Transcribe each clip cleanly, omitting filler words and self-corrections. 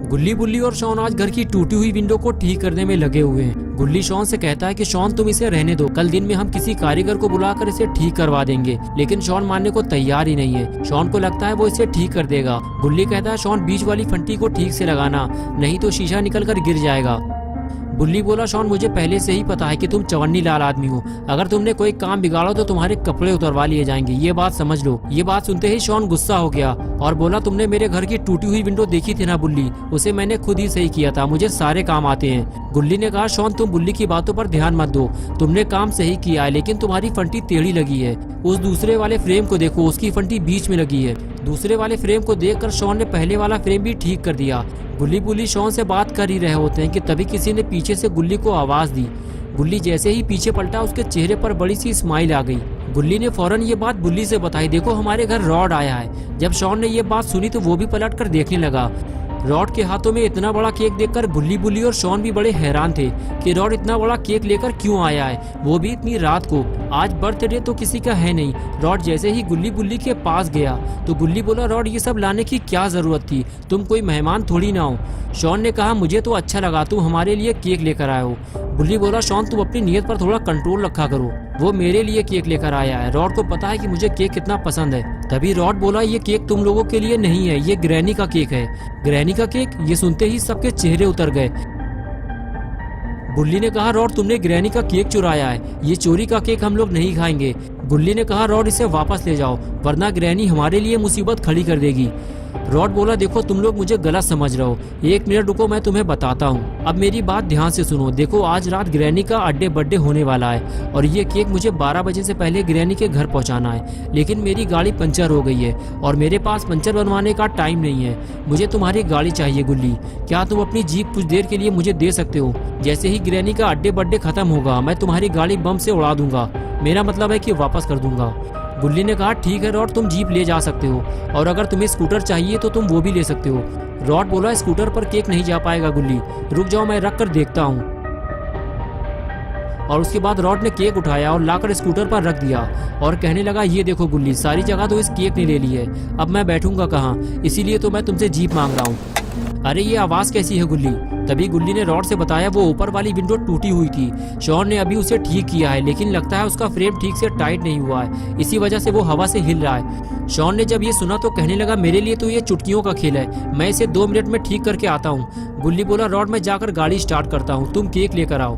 गुल्ली, बुल्ली और शॉन आज घर की टूटी हुई विंडो को ठीक करने में लगे हुए हैं। गुल्ली शॉन से कहता है कि शॉन तुम इसे रहने दो, कल दिन में हम किसी कारीगर को बुलाकर इसे ठीक करवा देंगे। लेकिन शॉन मानने को तैयार ही नहीं है। शॉन को लगता है वो इसे ठीक कर देगा। गुल्ली कहता है शॉन बीच वाली फंटी को ठीक से लगाना, नहीं तो शीशा निकल कर गिर जाएगा। बुल्ली बोला शॉन मुझे पहले से ही पता है कि तुम चवन्नी लाल आदमी हो, अगर तुमने कोई काम बिगाड़ो तो तुम्हारे कपड़े उतरवा लिए जाएंगे, ये बात समझ लो। ये बात सुनते ही शॉन गुस्सा हो गया और बोला तुमने मेरे घर की टूटी हुई विंडो देखी थी ना बुल्ली, उसे मैंने खुद ही सही किया था, मुझे सारे काम आते हैं। गुल्ली ने कहा शॉन तुम बुल्ली की बातों पर ध्यान मत दो, तुमने काम सही किया है लेकिन तुम्हारी फंटी टेढ़ी लगी है। उस दूसरे वाले फ्रेम को देखो, उसकी फंटी बीच में लगी है। दूसरे वाले फ्रेम को देखकर शॉन ने पहले वाला फ्रेम भी ठीक कर दिया। गुल्ली बुल्ली शॉन से बात कर ही रहे होते हैं कि तभी किसी ने पीछे से गुल्ली को आवाज दी। गुल्ली जैसे ही पीछे पलटा उसके चेहरे पर बड़ी सी स्माइल आ गई। गुल्ली ने फौरन ये बात बुल्ली से बताई, देखो हमारे घर रॉड आया है। जब शॉन ने ये बात सुनी तो वो भी पलट कर देखने लगा। रॉड के हाथों में इतना बड़ा केक देखकर गुल्ली, बुल्ली और शॉन भी बड़े हैरान थे कि रॉड इतना बड़ा केक लेकर क्यों आया है, वो भी इतनी रात को। आज बर्थडे तो किसी का है नहीं। रॉड जैसे ही गुल्ली बुल्ली के पास गया तो गुल्ली बोला रॉड ये सब लाने की क्या जरूरत थी, तुम कोई मेहमान थोड़ी ना हो। शॉन ने कहा मुझे तो अच्छा लगा तुम हमारे लिए केक लेकर आए हो। गुल्ली बोला शॉन तुम अपनी नीयत पर थोड़ा कंट्रोल रखा करो, वो मेरे लिए केक लेकर आया है, रॉड को पता है कि मुझे केक कितना पसंद है। तभी रॉड बोला ये केक तुम लोगों के लिए नहीं है, ये ग्रैनी का केक है। ग्रैनी का केक? ये सुनते ही सबके चेहरे उतर गए। बुल्ली ने कहा रॉड तुमने ग्रैनी का केक चुराया है, ये चोरी का केक हम लोग नहीं खाएंगे। गुल्ली ने कहा रॉड इसे वापस ले जाओ वरना ग्रैनी हमारे लिए मुसीबत खड़ी कर देगी। रॉड बोला देखो तुम लोग मुझे गलत समझ रहे हो, एक मिनट रुको मैं तुम्हें बताता हूँ। अब मेरी बात ध्यान से सुनो, देखो आज रात ग्रैनी का बर्थडे होने वाला है और ये केक मुझे 12 बजे से पहले ग्रैनी के घर पहुँचाना है। लेकिन मेरी गाड़ी पंचर हो गई है और मेरे पास पंचर बनवाने का टाइम नहीं है। मुझे तुम्हारी गाड़ी चाहिए गुल्ली, क्या तुम अपनी जीप कुछ देर के लिए मुझे दे सकते हो? जैसे ही ग्रैनी का बर्थडे खत्म होगा मैं तुम्हारी गाड़ी बम से उड़ा दूंगा, मेरा मतलब है कि वापस कर दूंगा। गुल्ली ने कहा ठीक है रॉड तुम जीप ले जा सकते हो और अगर तुम्हें स्कूटर चाहिए तो तुम वो भी ले सकते हो। रॉड बोला स्कूटर पर केक नहीं जा पाएगा गुल्ली, रुक जाओ मैं रख कर देखता हूँ। और उसके बाद रॉड ने केक उठाया और लाकर स्कूटर पर रख दिया और कहने लगा ये देखो गुल्ली सारी जगह तो इस केक ने ले ली है, अब मैं बैठूंगा कहाँ, इसीलिए तो मैं तुमसे जीप मांग रहा हूँ। अरे ये आवाज कैसी है गुल्ली? तभी गुल्ली ने रॉड से बताया वो ऊपर वाली विंडो टूटी हुई थी, शॉन ने अभी उसे ठीक किया है लेकिन लगता है उसका फ्रेम ठीक से टाइट नहीं हुआ है, इसी वजह से वो हवा से हिल रहा है। शॉन ने जब ये सुना तो कहने लगा मेरे लिए तो ये चुटकियों का खेल है, मैं इसे 2 मिनट में ठीक करके आता हूँ। गुल्ली बोला रॉड मैं जाकर गाड़ी स्टार्ट करता हूँ, तुम केक लेकर आओ।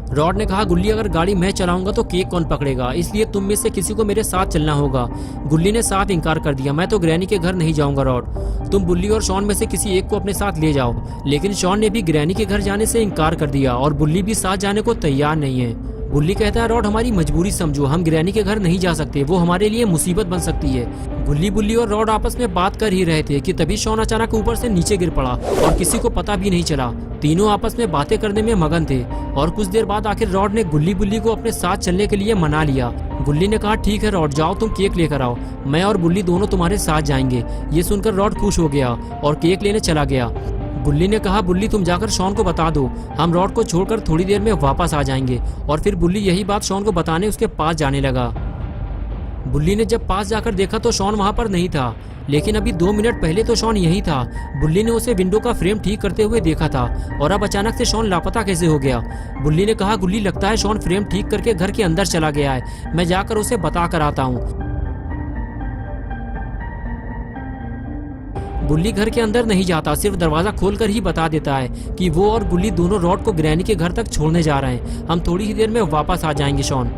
रॉड ने कहा गुल्ली अगर गाड़ी मैं चलाऊंगा तो केक कौन पकड़ेगा, इसलिए तुम में से किसी को मेरे साथ चलना होगा। गुल्ली ने साफ इनकार कर दिया, मैं तो ग्रैनी के घर नहीं जाऊंगा रॉड, तुम बुल्ली और शॉन में से किसी एक को अपने साथ ले जाओ। लेकिन शॉन ने भी ग्रैनी के घर जाने से इनकार कर दिया और बुल्ली भी साथ जाने को तैयार नहीं है। बुल्ली कहता है रॉड हमारी मजबूरी समझो, हम ग्रैनी के घर नहीं जा सकते, वो हमारे लिए मुसीबत बन सकती है। गुल्ली, बुल्ली और रॉड आपस में बात कर ही रहे थे कि तभी शॉन अचानक ऊपर से नीचे गिर पड़ा और किसी को पता भी नहीं चला। तीनों आपस में बातें करने में मगन थे और कुछ देर बाद आखिर रॉड ने गुल्ली, बुल्ली को अपने साथ चलने के लिए मना लिया। गुल्ली ने कहा ठीक है रॉड जाओ तुम केक लेकर आओ, मैं और बुल्ली दोनों तुम्हारे साथ जाएंगे। ये सुनकर रॉड खुश हो गया और केक लेने चला गया। बुल्ली ने कहा बुल्ली तुम जाकर शॉन को बता दो, हम रॉड को छोड़कर थोड़ी देर में वापस आ जाएंगे। और फिर बुल्ली यही बात शॉन को बताने उसके पास जाने लगा। बुल्ली ने जब पास जाकर देखा तो शॉन वहां पर नहीं था, लेकिन अभी 2 मिनट पहले तो शॉन यही था। बुल्ली ने उसे विंडो का फ्रेम ठीक करते हुए देखा था और अब अचानक से शॉन लापता कैसे हो गया। बुल्ली ने कहा गुल्ली लगता है शॉन फ्रेम ठीक करके घर के अंदर चला गया है, मैं जाकर उसे बता कर आता हूँ। बुल्ली घर के अंदर नहीं जाता, सिर्फ दरवाजा खोलकर ही बता देता है कि वो और गुल्ली दोनों रॉड को ग्रैनी के घर तक छोड़ने जा रहे हैं, हम थोड़ी ही देर में वापस आ जाएंगे शॉन।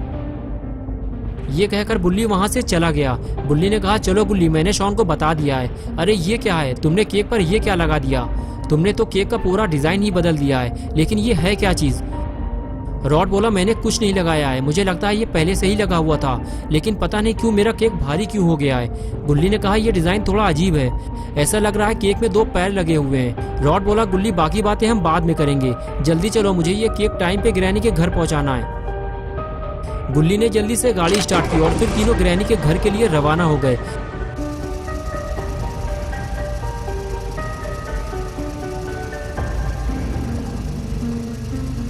ये कहकर बुल्ली वहां से चला गया। बुल्ली ने कहा चलो गुल्ली मैंने शॉन को बता दिया है। अरे ये क्या है, तुमने केक पर ये क्या लगा दिया? तुमने तो केक का पूरा डिजाइन ही बदल दिया है, लेकिन ये है क्या चीज? रॉड बोला मैंने कुछ नहीं लगाया है, मुझे लगता है ये पहले से ही लगा हुआ था, लेकिन पता नहीं क्यों मेरा केक भारी क्यों हो गया है। गुल्ली ने कहा ये डिजाइन थोड़ा अजीब है, ऐसा लग रहा है केक में 2 पैर लगे हुए हैं। रॉड बोला गुल्ली बाकी बातें हम बाद में करेंगे, जल्दी चलो मुझे ये केक टाइम पे ग्रैनी के घर पहुंचाना है। गुल्ली ने जल्दी से गाड़ी स्टार्ट की और फिर तीनों ग्रैनी के घर के लिए रवाना हो गए।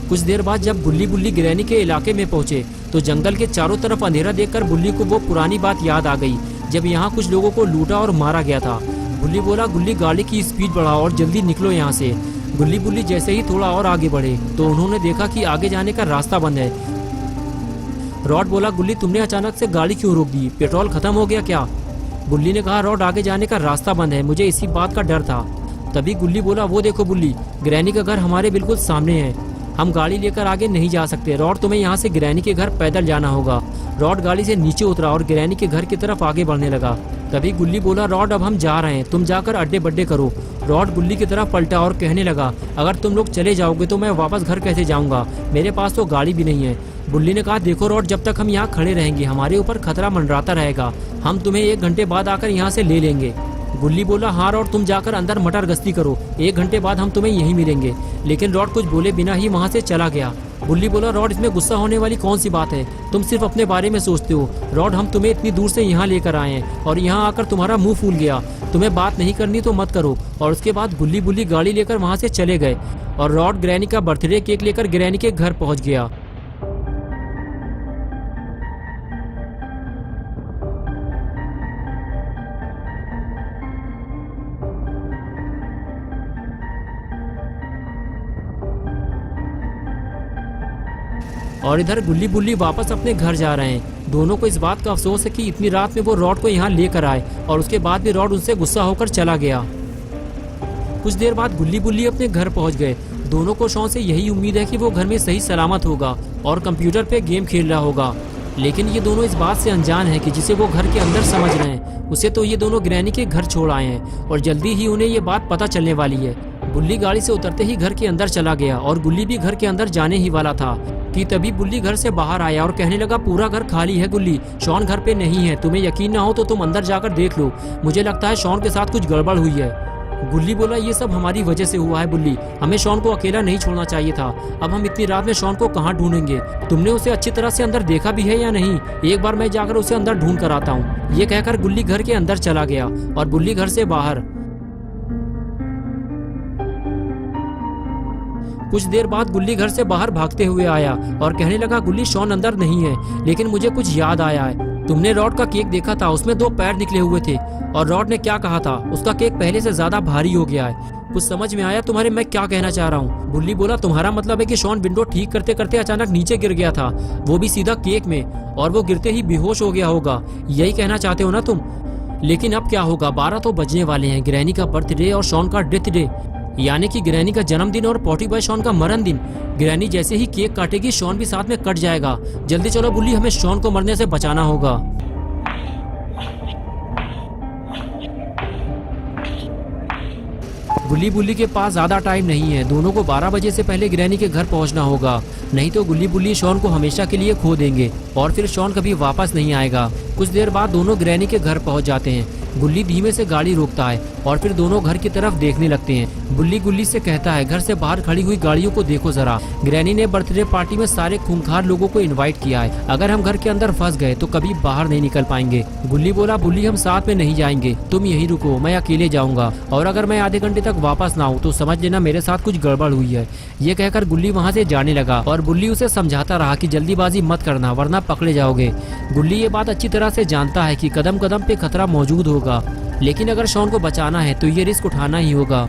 कुछ देर बाद जब गुल्ली, बुल्ली ग्रैनी के इलाके में पहुंचे तो जंगल के चारों तरफ अंधेरा देखकर बुल्ली को वो पुरानी बात याद आ गई जब यहाँ कुछ लोगों को लूटा और मारा गया था। गुल्ली बोला, गुल्ली गाड़ी की स्पीड बढ़ाओ और जल्दी निकलो यहाँ से। गुल्ली बुल्ली जैसे ही थोड़ा और आगे बढ़े तो उन्होंने देखा कि आगे जाने का रास्ता बंद है। रॉड बोला, गुल्ली तुमने अचानक से गाड़ी क्यों रोक दी, पेट्रोल खत्म हो गया क्या? गुल्ली ने कहा, रॉड आगे जाने का रास्ता बंद है, मुझे इसी बात का डर था। तभी गुल्ली बोला, वो देखो बुल्ली, ग्रैनी का घर हमारे बिल्कुल सामने है, हम गाड़ी लेकर आगे नहीं जा सकते। रॉड तुम्हें यहाँ से ग्रैनी के घर पैदल जाना होगा। रॉड गाड़ी से नीचे उतरा और ग्रैनी के घर की तरफ आगे बढ़ने लगा। तभी गुल्ली बोला, रॉड अब हम जा रहे हैं, तुम जाकर अड्डे बड्डे करो। रॉड गुल्ली की तरफ पलटा और कहने लगा, अगर तुम लोग चले जाओगे तो मैं वापस घर कैसे जाऊंगा, मेरे पास तो गाड़ी भी नहीं है। गुल्ली ने कहा, देखो रॉड, जब तक हम यहाँ खड़े रहेंगे हमारे ऊपर खतरा मंडराता रहेगा, हम तुम्हें 1 घंटे बाद आकर यहाँ से ले लेंगे। गुल्ली बोला, हाँ रॉड, तुम जाकर अंदर मटर गश्ती करो, 1 घंटे बाद हम तुम्हें यहीं मिलेंगे। लेकिन रॉड कुछ बोले बिना ही वहाँ से चला गया। गुल्ली बोला, रॉड इसमें गुस्सा होने वाली कौन सी बात है, तुम सिर्फ अपने बारे में सोचते हो। रॉड हम तुम्हें इतनी दूर से यहाँ लेकर आए हैं और यहाँ आकर तुम्हारा मुंह फूल गया, तुम्हें बात नहीं करनी तो मत करो। और उसके बाद गुल्ली बुल्ली गाड़ी लेकर वहाँ से चले गए और रॉड ग्रैनी का बर्थडे केक लेकर ग्रैनी के घर पहुँच गया। और इधर गुल्ली बुल्ली वापस अपने घर जा रहे हैं। दोनों को इस बात का अफसोस है कि इतनी रात में वो रॉड को यहाँ लेकर आए और उसके बाद भी रॉड उनसे गुस्सा होकर चला गया। कुछ देर बाद गुल्ली बुल्ली अपने घर पहुँच गए। दोनों को शॉन से यही उम्मीद है कि वो घर में सही सलामत होगा और कंप्यूटर पे गेम खेल रहा होगा। लेकिन ये दोनों इस बात से अनजान है कि जिसे वो घर के अंदर समझ रहे हैं उसे तो ये दोनों ग्रैनी के घर छोड़ आए हैं और जल्दी ही उन्हें ये बात पता चलने वाली है। बुल्ली गाड़ी से उतरते ही घर के अंदर चला गया और गुल्ली भी घर के अंदर जाने ही वाला था कि तभी बुल्ली घर से बाहर आया और कहने लगा, पूरा घर खाली है गुल्ली, शॉन घर पे नहीं है, तुम्हें यकीन ना हो तो तुम अंदर जाकर देख लो, मुझे लगता है शॉन के साथ कुछ गड़बड़ हुई है। गुल्ली बोला, ये सब हमारी वजह से हुआ है बुल्ली, हमें शॉन को अकेला नहीं छोड़ना चाहिए था, अब हम इतनी रात में शॉन को कहाँ ढूंढेंगे, तुमने उसे अच्छी तरह से अंदर देखा भी है या नहीं, एक बार मैं जाकर उसे अंदर ढूंढ कर आता हूँ। ये कहकर गुल्ली घर के अंदर चला गया और बुल्ली घर से बाहर। कुछ देर बाद गुल्ली घर से बाहर भागते हुए आया और कहने लगा, गुल्ली शॉन अंदर नहीं है, लेकिन मुझे कुछ याद आया है, तुमने रॉड का केक देखा था, उसमें 2 पैर निकले हुए थे और रॉड ने क्या कहा था, उसका केक पहले से ज्यादा भारी हो गया है। कुछ समझ में आया तुम्हारे मैं क्या कहना चाह रहा हूँ? बुल्ली बोला, तुम्हारा मतलब है कि शॉन विंडो ठीक करते करते अचानक नीचे गिर गया था, वो भी सीधा केक में, और वो गिरते ही बेहोश हो गया होगा, यही कहना चाहते हो ना तुम? लेकिन अब क्या होगा, 12 तो बजने वाले हैं, ग्रैनी का बर्थडे और शॉन का डेथ डे, यानी कि ग्रैनी का जन्मदिन और पॉटी बॉय शॉन का मरण दिन। ग्रैनी जैसे ही केक काटेगी शॉन भी साथ में कट जाएगा। जल्दी चलो बुल्ली, हमें शॉन को मरने से बचाना होगा। गुल्ली बुल्ली के पास ज्यादा टाइम नहीं है, दोनों को 12 बजे से पहले ग्रैनी के घर पहुंचना होगा, नहीं तो गुल्ली बुल्ली शॉन को हमेशा के लिए खो देंगे और फिर शॉन कभी वापस नहीं आएगा। कुछ देर बाद दोनों ग्रैनी के घर पहुंच जाते हैं। गुल्ली धीमे से गाड़ी रोकता है और फिर दोनों घर की तरफ देखने लगते हैं। बुल्ली गुल्ली से कहता है, घर से बाहर खड़ी हुई गाड़ियों को देखो जरा, ग्रैनी ने बर्थडे पार्टी में सारे खूंखार लोगों को इनवाइट किया है, अगर हम घर के अंदर फंस गए तो कभी बाहर नहीं निकल पाएंगे। गुल्ली बोला, बुल्ली हम साथ में नहीं जाएंगे, तुम यहीं रुको, मैं अकेले जाऊंगा, और अगर मैं आधे घंटे तक वापस ना आऊँ तो समझ लेना मेरे साथ कुछ गड़बड़ हुई है। ये कहकर गुल्ली वहाँ से जाने लगा और बुल्ली उसे समझाता रहा कि जल्दीबाजी मत करना वरना पकड़े जाओगे। गुल्ली ये बात अच्छी तरह से जानता है कि कदम कदम पे खतरा मौजूद होगा, लेकिन अगर शॉन को बचाना है तो ये रिस्क उठाना ही होगा।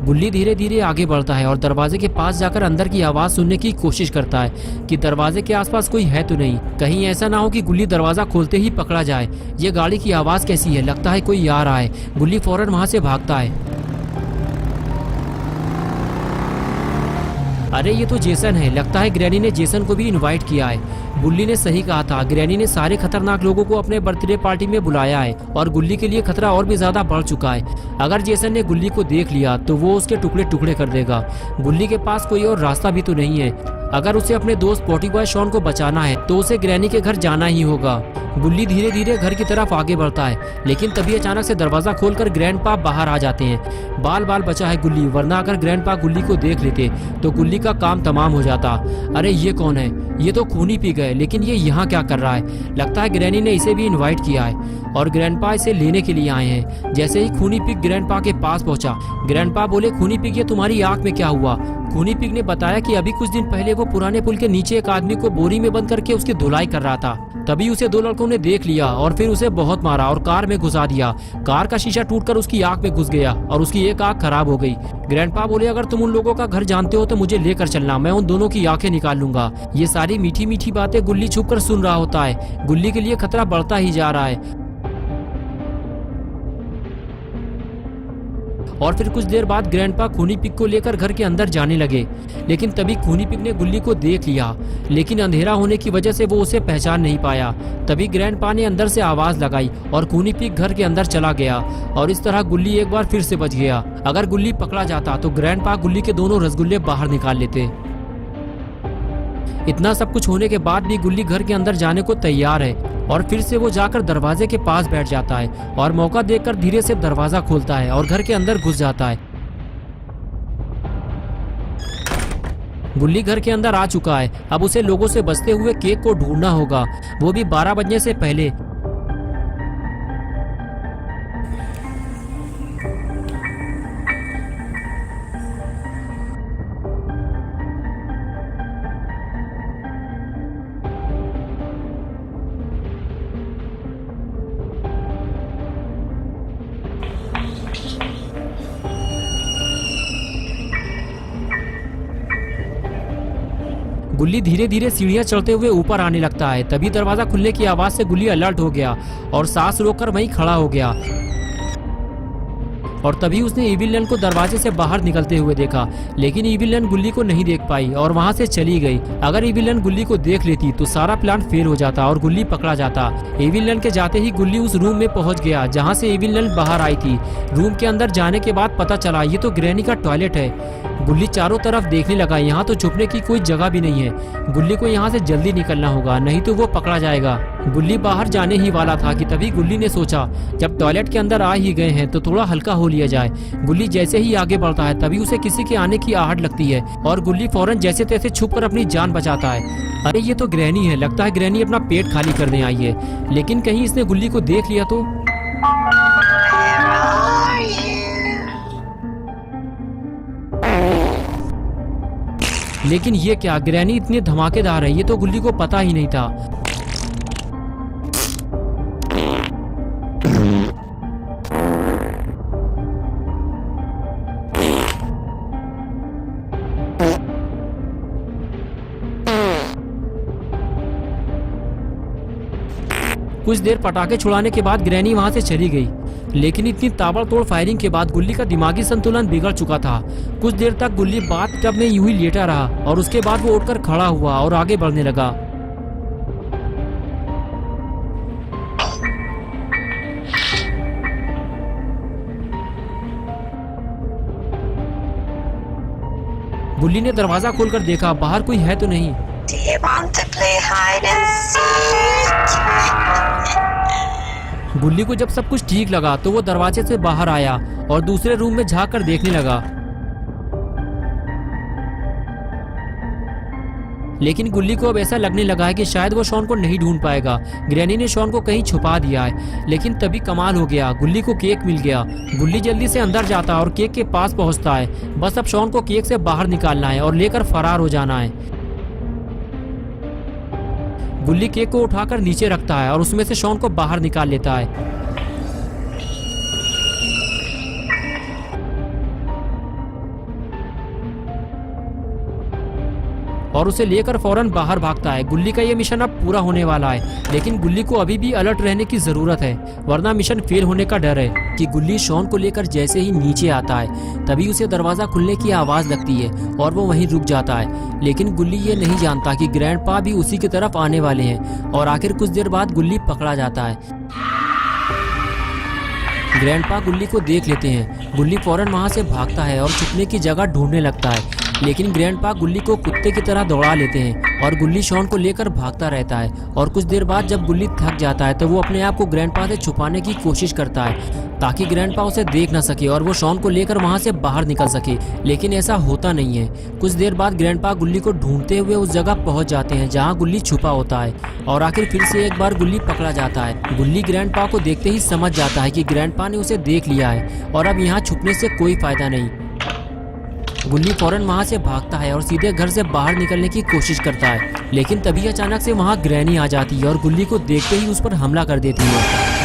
बुल्ली धीरे धीरे आगे बढ़ता है और दरवाजे के पास जाकर अंदर की आवाज सुनने की कोशिश करता है कि दरवाजे के आसपास कोई है तो नहीं, कहीं ऐसा ना हो कि गुल्ली दरवाजा खोलते ही पकड़ा जाए। ये गाड़ी की आवाज कैसी है, लगता है कोई आ रहा है। गुल्ली फौरन वहां से भागता है। अरे ये तो जेसन है, लगता है ग्रैनी ने जेसन को भी इनवाइट किया है। गुल्ली ने सही कहा था, ग्रैनी ने सारे खतरनाक लोगों को अपने बर्थडे पार्टी में बुलाया है और गुल्ली के लिए खतरा और भी ज्यादा बढ़ चुका है। अगर जेसन ने गुल्ली को देख लिया तो वो उसके टुकड़े टुकड़े कर देगा। गुल्ली के पास कोई और रास्ता भी तो नहीं है, अगर उसे अपने दोस्त पॉटी बॉय शॉन को बचाना है तो उसे ग्रैनी के घर जाना ही होगा। गुल्ली धीरे धीरे घर की तरफ आगे बढ़ता है, लेकिन तभी अचानक से दरवाजा खोलकर ग्रैंडपा बाहर आ जाते हैं। बाल बाल बचा है गुल्ली, वरना अगर ग्रैंडपा गुल्ली को देख लेते तो गुल्ली का काम तमाम हो जाता। अरे ये कौन है? ये तो खूनी पी गए, लेकिन ये यहाँ क्या कर रहा है? लगता है ग्रैनी ने इसे भी इन्वाइट किया है और ग्रैंडपा इसे लेने के लिए आए हैं। जैसे ही खूनी पिग ग्रैंडपा के पास पहुंचा, ग्रैंडपा बोले, खूनी पिग ये तुम्हारी आंख में क्या हुआ? खूनी पिग ने बताया कि अभी कुछ दिन पहले वो पुराने पुल के नीचे एक आदमी को बोरी में बंद करके उसकी धुलाई कर रहा था। तभी उसे दो लड़कों ने देख लिया और फिर उसे बहुत मारा और कार में घुसा दिया। कार का शीशा टूटकर उसकी आंख में घुस गया और उसकी एक आंख खराब हो गई। ग्रैंडपा बोले, अगर तुम उन लोगों का घर जानते हो तो मुझे लेकर चलना, मैं उन दोनों की आंखें निकाल लूंगा। ये सारी मीठी मीठी बातें गुल्ली छुपकर सुन रहा होता है। गुल्ली के लिए खतरा बढ़ता ही जा रहा है। और फिर कुछ देर बाद ग्रैंडपा खूनी पिग को लेकर घर के अंदर जाने लगे, लेकिन तभी खूनी पिग ने गुल्ली को देख लिया, लेकिन अंधेरा होने की वजह से वो उसे पहचान नहीं पाया। तभी ग्रैंडपा ने अंदर से आवाज लगाई और खूनी पिग घर के अंदर चला गया और इस तरह गुल्ली एक बार फिर से बच गया। अगर गुल्ली पकड़ा जाता तो ग्रैंडपा गुल्ली के दोनों रसगुल्ले बाहर निकाल लेते। इतना सब कुछ होने के बाद भी गुल्ली घर के अंदर जाने को तैयार है और फिर से वो जाकर दरवाजे के पास बैठ जाता है और मौका देखकर धीरे से दरवाजा खोलता है और घर के अंदर घुस जाता है। गुल्ली घर के अंदर आ चुका है। अब उसे लोगों से बचते हुए केक को ढूंढना होगा, वो भी 12 बजने से पहले। गुल्ली धीरे धीरे सीढ़ियां चढ़ते हुए ऊपर आने लगता है। तभी दरवाजा खुलने की आवाज से गुल्ली अलर्ट हो गया और सांस रोककर वहीं खड़ा हो गया। और तभी उसने इविल को दरवाजे से बाहर निकलते हुए देखा, लेकिन इविल गुल्ली को नहीं देख पाई और वहां से चली गई। अगर इविल गुल्ली को देख लेती तो सारा प्लान फेल हो जाता और गुल्ली पकड़ा जाता। इविल के जाते ही गुल्ली उस रूम में पहुंच गया जहां से इविल बाहर आई थी। रूम के अंदर जाने के बाद पता चला ये तो ग्रैनी का टॉयलेट है। गुल्ली चारों तरफ देखने लगा, यहाँ तो छुपने की कोई जगह भी नहीं है। गुल्ली को यहाँ से जल्दी निकलना होगा, नहीं तो वो पकड़ा जाएगा। गुल्ली बाहर जाने ही वाला था कि तभी गुल्ली ने सोचा, जब टॉयलेट के अंदर आ ही गए हैं तो थोड़ा हल्का हो लिया जाए। गुल्ली जैसे ही आगे बढ़ता है तभी उसे किसी के आने की आहट लगती है और गुल्ली फौरन जैसे तैसे छुपकर अपनी जान बचाता है। अरे ये तो ग्रैनी है, लगता है ग्रैनी अपना पेट खाली करने आई है। लेकिन कहीं इसने गुल्ली को देख लिया तो? लेकिन ये क्या, ग्रैनी इतनी धमाकेदार है, ये तो गुल्ली को पता ही नहीं था। कुछ देर पटाखे छुड़ाने के बाद ग्रैनी वहां से चली गई, लेकिन इतनी ताबड़तोड़ फायरिंग के बाद गुल्ली का दिमागी संतुलन बिगड़ चुका था। कुछ देर तक गुल्ली बाथटब में यूं ही लेटा रहा और उसके बाद वो उठकर खड़ा हुआ और आगे बढ़ने लगा। गुल्ली ने दरवाजा खोलकर देखा, बाहर कोई है तो नहीं। Do you want to play hide and seek? गुल्ली को जब सब कुछ ठीक लगा तो वो दरवाजे से बाहर आया और दूसरे रूम में झांक कर देखने लगा। लेकिन गुल्ली को अब ऐसा लगने लगा है कि शायद वो शॉन को नहीं ढूंढ पाएगा। ग्रैनी ने शॉन को कहीं छुपा दिया है। लेकिन तभी कमाल हो गया, गुल्ली को केक मिल गया। गुल्ली जल्दी से अंदर जाता और केक के पास पहुंचता है। बस अब शॉन को केक से बाहर निकालना है और लेकर फरार हो जाना है। गुल्ली केक को उठाकर नीचे रखता है और उसमें से शॉन को बाहर निकाल लेता है। और उसे लेकर फौरन बाहर भागता है। गुल्ली का ये मिशन अब पूरा होने वाला है, लेकिन गुल्ली को अभी भी अलर्ट रहने की जरूरत है, वरना मिशन फेल होने का डर है। कि गुल्ली शॉन को लेकर जैसे ही नीचे आता है तभी उसे दरवाजा खुलने की आवाज लगती है और वो वहीं रुक जाता है। लेकिन गुल्ली ये नहीं जानता कि ग्रैंडपा भी उसी की तरफ आने वाले हैं और आखिर कुछ देर बाद गुल्ली पकड़ा जाता है। ग्रैंडपा गुल्ली को देख लेते हैं। गुल्ली फौरन वहां से भागता है और छुपने की जगह ढूंढने लगता है, लेकिन ग्रैंडपा गुल्ली को कुत्ते की तरह दौड़ा लेते हैं और गुल्ली शॉन को लेकर भागता रहता है। और कुछ देर बाद जब गुल्ली थक जाता है तो वो अपने आप को ग्रैंडपा से छुपाने की कोशिश करता है ताकि ग्रैंडपा उसे देख ना सके और वो शॉन को लेकर वहां से बाहर निकल सके, लेकिन ऐसा होता नहीं है। कुछ देर बाद ग्रैंडपा गुल्ली को ढूंढते हुए उस जगह पहुंच जाते हैं जहां गुल्ली छुपा होता है और आखिर फिर से एक बार गुल्ली पकड़ा जाता है। गुल्ली ग्रैंडपा को देखते ही समझ जाता है कि ग्रैंडपा ने उसे देख लिया है और अब यहाँ छुपने से कोई फायदा नहीं। गुल्ली फौरन वहां से भागता है और सीधे घर से बाहर निकलने की कोशिश करता है, लेकिन तभी अचानक से वहां ग्रैनी आ जाती है और गुल्ली को देखते ही उस पर हमला कर देती है।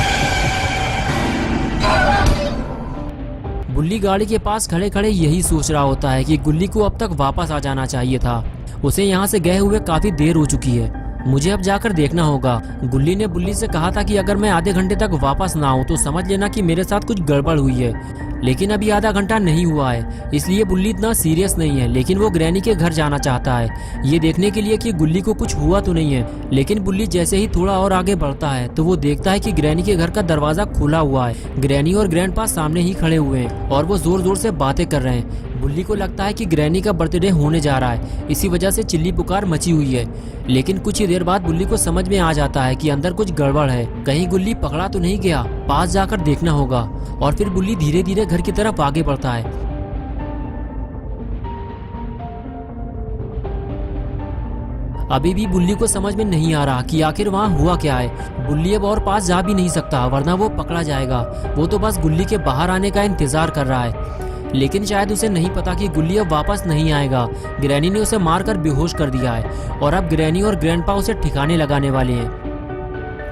गुल्ली गाड़ी के पास खड़े खड़े यही सोच रहा होता है कि गुल्ली को अब तक वापस आ जाना चाहिए था। उसे यहाँ से गए हुए काफी देर हो चुकी है, मुझे अब जाकर देखना होगा। गुल्ली ने बुल्ली से कहा था कि अगर मैं आधे घंटे तक वापस ना आऊं तो समझ लेना कि मेरे साथ कुछ गड़बड़ हुई है, लेकिन अभी आधा घंटा नहीं हुआ है, इसलिए बुल्ली इतना सीरियस नहीं है। लेकिन वो ग्रैनी के घर जाना चाहता है ये देखने के लिए कि गुल्ली को कुछ हुआ तो नहीं है। लेकिन बुल्ली जैसे ही थोड़ा और आगे बढ़ता है तो वो देखता है कि ग्रैनी के घर का दरवाजा खुला हुआ है। ग्रैनी और ग्रैंडपा सामने ही खड़े हुए हैं और वो जोर जोर से बातें कर रहे हैं। बुल्ली को लगता है कि ग्रैनी का बर्थडे होने जा रहा है, इसी वजह से चिल्ली पुकार मची हुई है। लेकिन कुछ ही देर बाद बुल्ली को समझ में आ जाता है कि अंदर कुछ गड़बड़ है, कहीं गुल्ली पकड़ा तो नहीं गया, पास जाकर देखना होगा। और फिर बुल्ली धीरे धीरे घर की तरफ आगे बढ़ता है। अभी भी बुल्ली को समझ में नहीं आ रहा कि आखिर वहाँ हुआ क्या है। बुल्ली अब और पास जा भी नहीं सकता वरना वो पकड़ा जाएगा। वो तो बस गुल्ली के बाहर आने का इंतजार कर रहा है, लेकिन शायद उसे नहीं पता कि गुल्ली अब वापस नहीं आएगा। ग्रैनी ने उसे मारकर बेहोश कर दिया है और अब ग्रैनी और ग्रैंडपा उसे ठिकाने लगाने वाले हैं।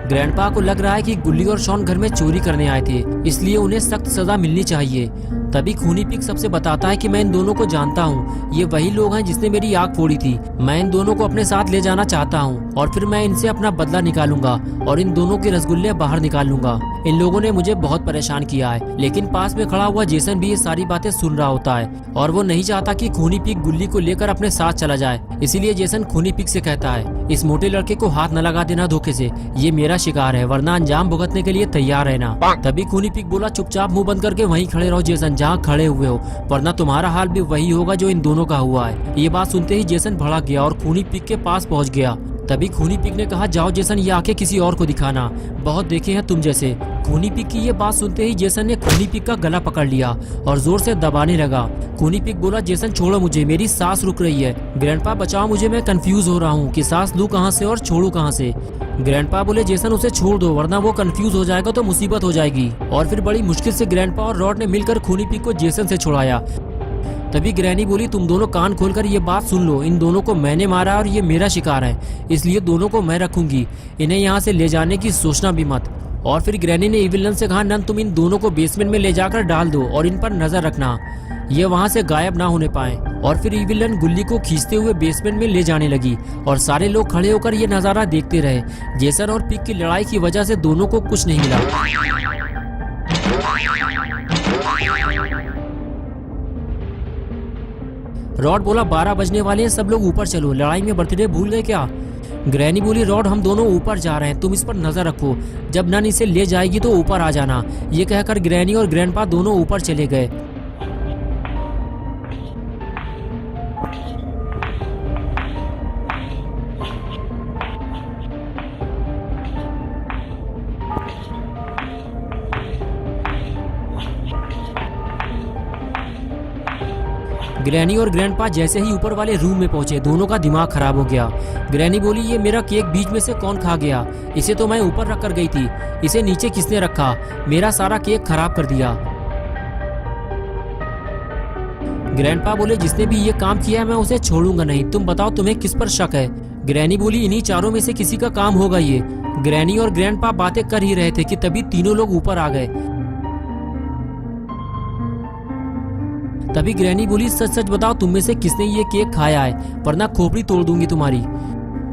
ग्रैंडपा को लग रहा है कि गुल्ली और शॉन घर में चोरी करने आए थे, इसलिए उन्हें सख्त सजा मिलनी चाहिए। तभी खूनी पिग सबसे बताता है कि मैं इन दोनों को जानता हूँ, ये वही लोग हैं जिसने मेरी आग फोड़ी थी। मैं इन दोनों को अपने साथ ले जाना चाहता हूँ और फिर मैं इनसे अपना बदला निकालूंगा और इन दोनों के रसगुल्ले बाहर निकाल लूंगा। इन लोगों ने मुझे बहुत परेशान किया है। लेकिन पास में खड़ा हुआ जेसन भी ये सारी बातें सुन रहा होता है और वो नहीं चाहता कि खूनी पिग गुल्ली को लेकर अपने साथ चला जाए। इसीलिए जेसन खूनी पिग से कहता है, इस मोटे लड़के को हाथ न लगा देना धोखे से, ये मेरा शिकार है, वरना अंजाम भुगतने के लिए तैयार रहना। तभी खूनी पिग बोला, चुपचाप मुंह बंद करके वहीं खड़े रहो जेसन, जहाँ खड़े हुए हो, वरना तुम्हारा हाल भी वही होगा जो इन दोनों का हुआ है। ये बात सुनते ही जेसन भड़क गया और खूनी पिग के पास पहुंच गया। तभी खूनी पिग ने कहा, जाओ जेसन, ये आंखें किसी और को दिखाना, बहुत देखे हैं तुम जैसे। खूनी पिग की ये बात सुनते ही जेसन ने खूनी पिग का गला पकड़ लिया और जोर से दबाने लगा। खूनी पिग बोला, जेसन छोड़ो मुझे, मेरी सांस रुक रही है। ग्रैंडपा बचाओ मुझे, मैं कंफ्यूज हो रहा हूँ कि सांस लूं कहाँ से और छोड़ू कहाँ से। ग्रैंडपा बोले, जेसन उसे छोड़ दो, वरना वो कंफ्यूज हो जाएगा तो मुसीबत हो जाएगी। और फिर बड़ी मुश्किल से ग्रैंडपा और रॉड ने मिलकर खूनी पिग को जेसन से छुड़ाया। तभी ग्रैनी बोली, तुम दोनों कान खोलकर ये बात सुन लो, इन दोनों को मैंने मारा और ये मेरा शिकार है, इसलिए दोनों को मैं रखूंगी, इन्हें यहाँ से ले जाने की सोचना भी मत। और फिर ग्रैनी ने इविल नन से कहा, नन तुम इन दोनों को बेसमेंट में ले जाकर डाल दो और इन पर नजर रखना, ये वहाँ से गायब ना होने पाए। और फिर इविल नन गुल्ली को खींचते हुए बेसमेंट में ले जाने लगी और सारे लोग खड़े होकर ये नजारा देखते रहे। जेसन और पिग की लड़ाई की वजह से दोनों को कुछ नहीं मिला। रॉड बोला, 12 बजने वाले हैं, सब लोग ऊपर चलो, लड़ाई में बर्थडे भूल गए क्या? ग्रैनी बोली, रॉड हम दोनों ऊपर जा रहे हैं, तुम इस पर नजर रखो, जब नन इसे ले जाएगी तो ऊपर आ जाना। ये कहकर ग्रैनी और ग्रैंडपा दोनों ऊपर चले गए। ग्रैनी और ग्रैंडपा जैसे ही ऊपर वाले रूम में पहुंचे, दोनों का दिमाग खराब हो गया। ग्रैनी बोली, ये मेरा केक बीच में से कौन खा गया? इसे तो मैं ऊपर रख कर गई थी, इसे नीचे किसने रखा? मेरा सारा केक खराब कर दिया। ग्रैंडपा बोले, जिसने भी ये काम किया है मैं उसे छोड़ूंगा नहीं, तुम बताओ तुम्हें किस पर शक है? ग्रैनी बोली, इन्हीं चारों में से किसी का काम होगा ये। ग्रैनी और ग्रैंडपा बातें कर ही रहे थे कि तभी तीनों लोग ऊपर आ गए। तभी ग्रैनी बोली, सच सच बताओ तुम में से किसने ये केक खाया है, वरना खोपड़ी तोड़ दूंगी तुम्हारी।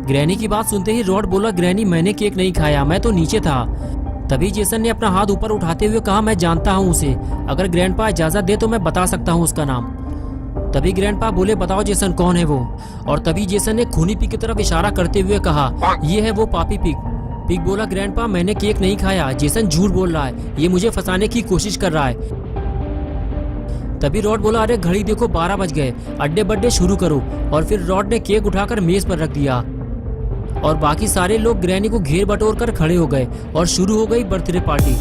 ग्रैनी की बात सुनते ही रॉड बोला, ग्रैनी मैंने केक नहीं खाया, मैं तो नीचे था। तभी जेसन ने अपना हाथ ऊपर उठाते हुए कहा, मैं जानता हूँ उसे, अगर ग्रैंडपा इजाजत दे तो मैं बता सकता हूँ उसका नाम। तभी ग्रैंडपा बोले, बताओ जेसन कौन है वो? और तभी जेसन ने खूनी पिग की तरफ इशारा करते हुए कहा, ये है वो पापी पिग। पिग बोला, ग्रैंडपा मैंने केक नहीं खाया, जेसन झूठ बोल रहा है, ये मुझे फंसाने की कोशिश कर रहा है। तभी रॉड बोला, अरे घड़ी देखो 12 बज गए, अड्डे बड्डे शुरू करो। और फिर रॉड ने केक उठाकर मेज पर रख दिया और बाकी सारे लोग ग्रैनी को घेर बटोर कर खड़े हो गए और शुरू हो गई बर्थडे पार्टी।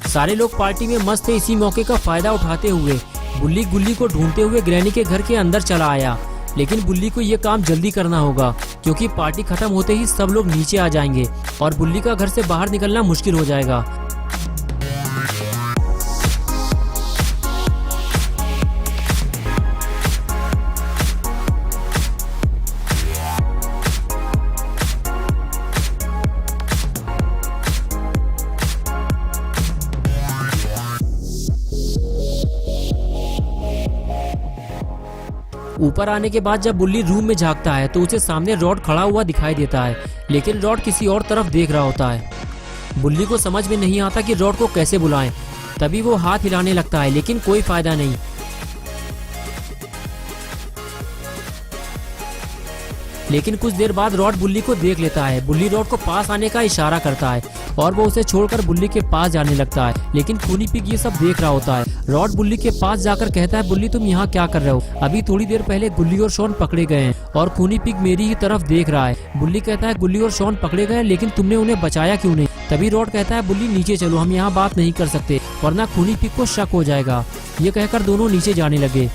सारे लोग पार्टी में मस्त थे। इसी मौके का फायदा उठाते हुए बुल्ली गुल्ली को ढूंढते हुए ग्रैनी के घर के अंदर चला आया। लेकिन बुल्ली को ये काम जल्दी करना होगा क्योंकि पार्टी खत्म होते ही सब लोग नीचे आ जाएंगे और बुल्ली का घर से बाहर निकलना मुश्किल हो जाएगा। ऊपर आने के बाद जब बुल्ली रूम में झांकता है तो उसे सामने रॉड खड़ा हुआ दिखाई देता है, लेकिन रॉड किसी और तरफ देख रहा होता है। बुल्ली को समझ में नहीं आता कि रॉड को कैसे बुलाएं। तभी वो हाथ हिलाने लगता है लेकिन कोई फायदा नहीं। लेकिन कुछ देर बाद रॉड बुल्ली को देख लेता है। बुल्ली रॉड को पास आने का इशारा करता है और वो उसे छोड़कर बुल्ली के पास जाने लगता है, लेकिन खूनी पिग ये सब देख रहा होता है। रॉड बुल्ली के पास जाकर कहता है, बुल्ली तुम यहाँ क्या कर रहे हो? अभी थोड़ी देर पहले गुल्ली और शॉन पकड़े गए हैं और खूनी पिग मेरी ही तरफ देख रहा है। बुल्ली कहता है, गुल्ली और शॉन पकड़े गए लेकिन तुमने उन्हें बचाया क्यों नहीं? तभी रॉड कहता है, बुल्ली नीचे चलो, हम यहाँ बात नहीं कर सकते वरना खूनी पिग को शक हो जाएगा। ये कहकर दोनों नीचे जाने लगे,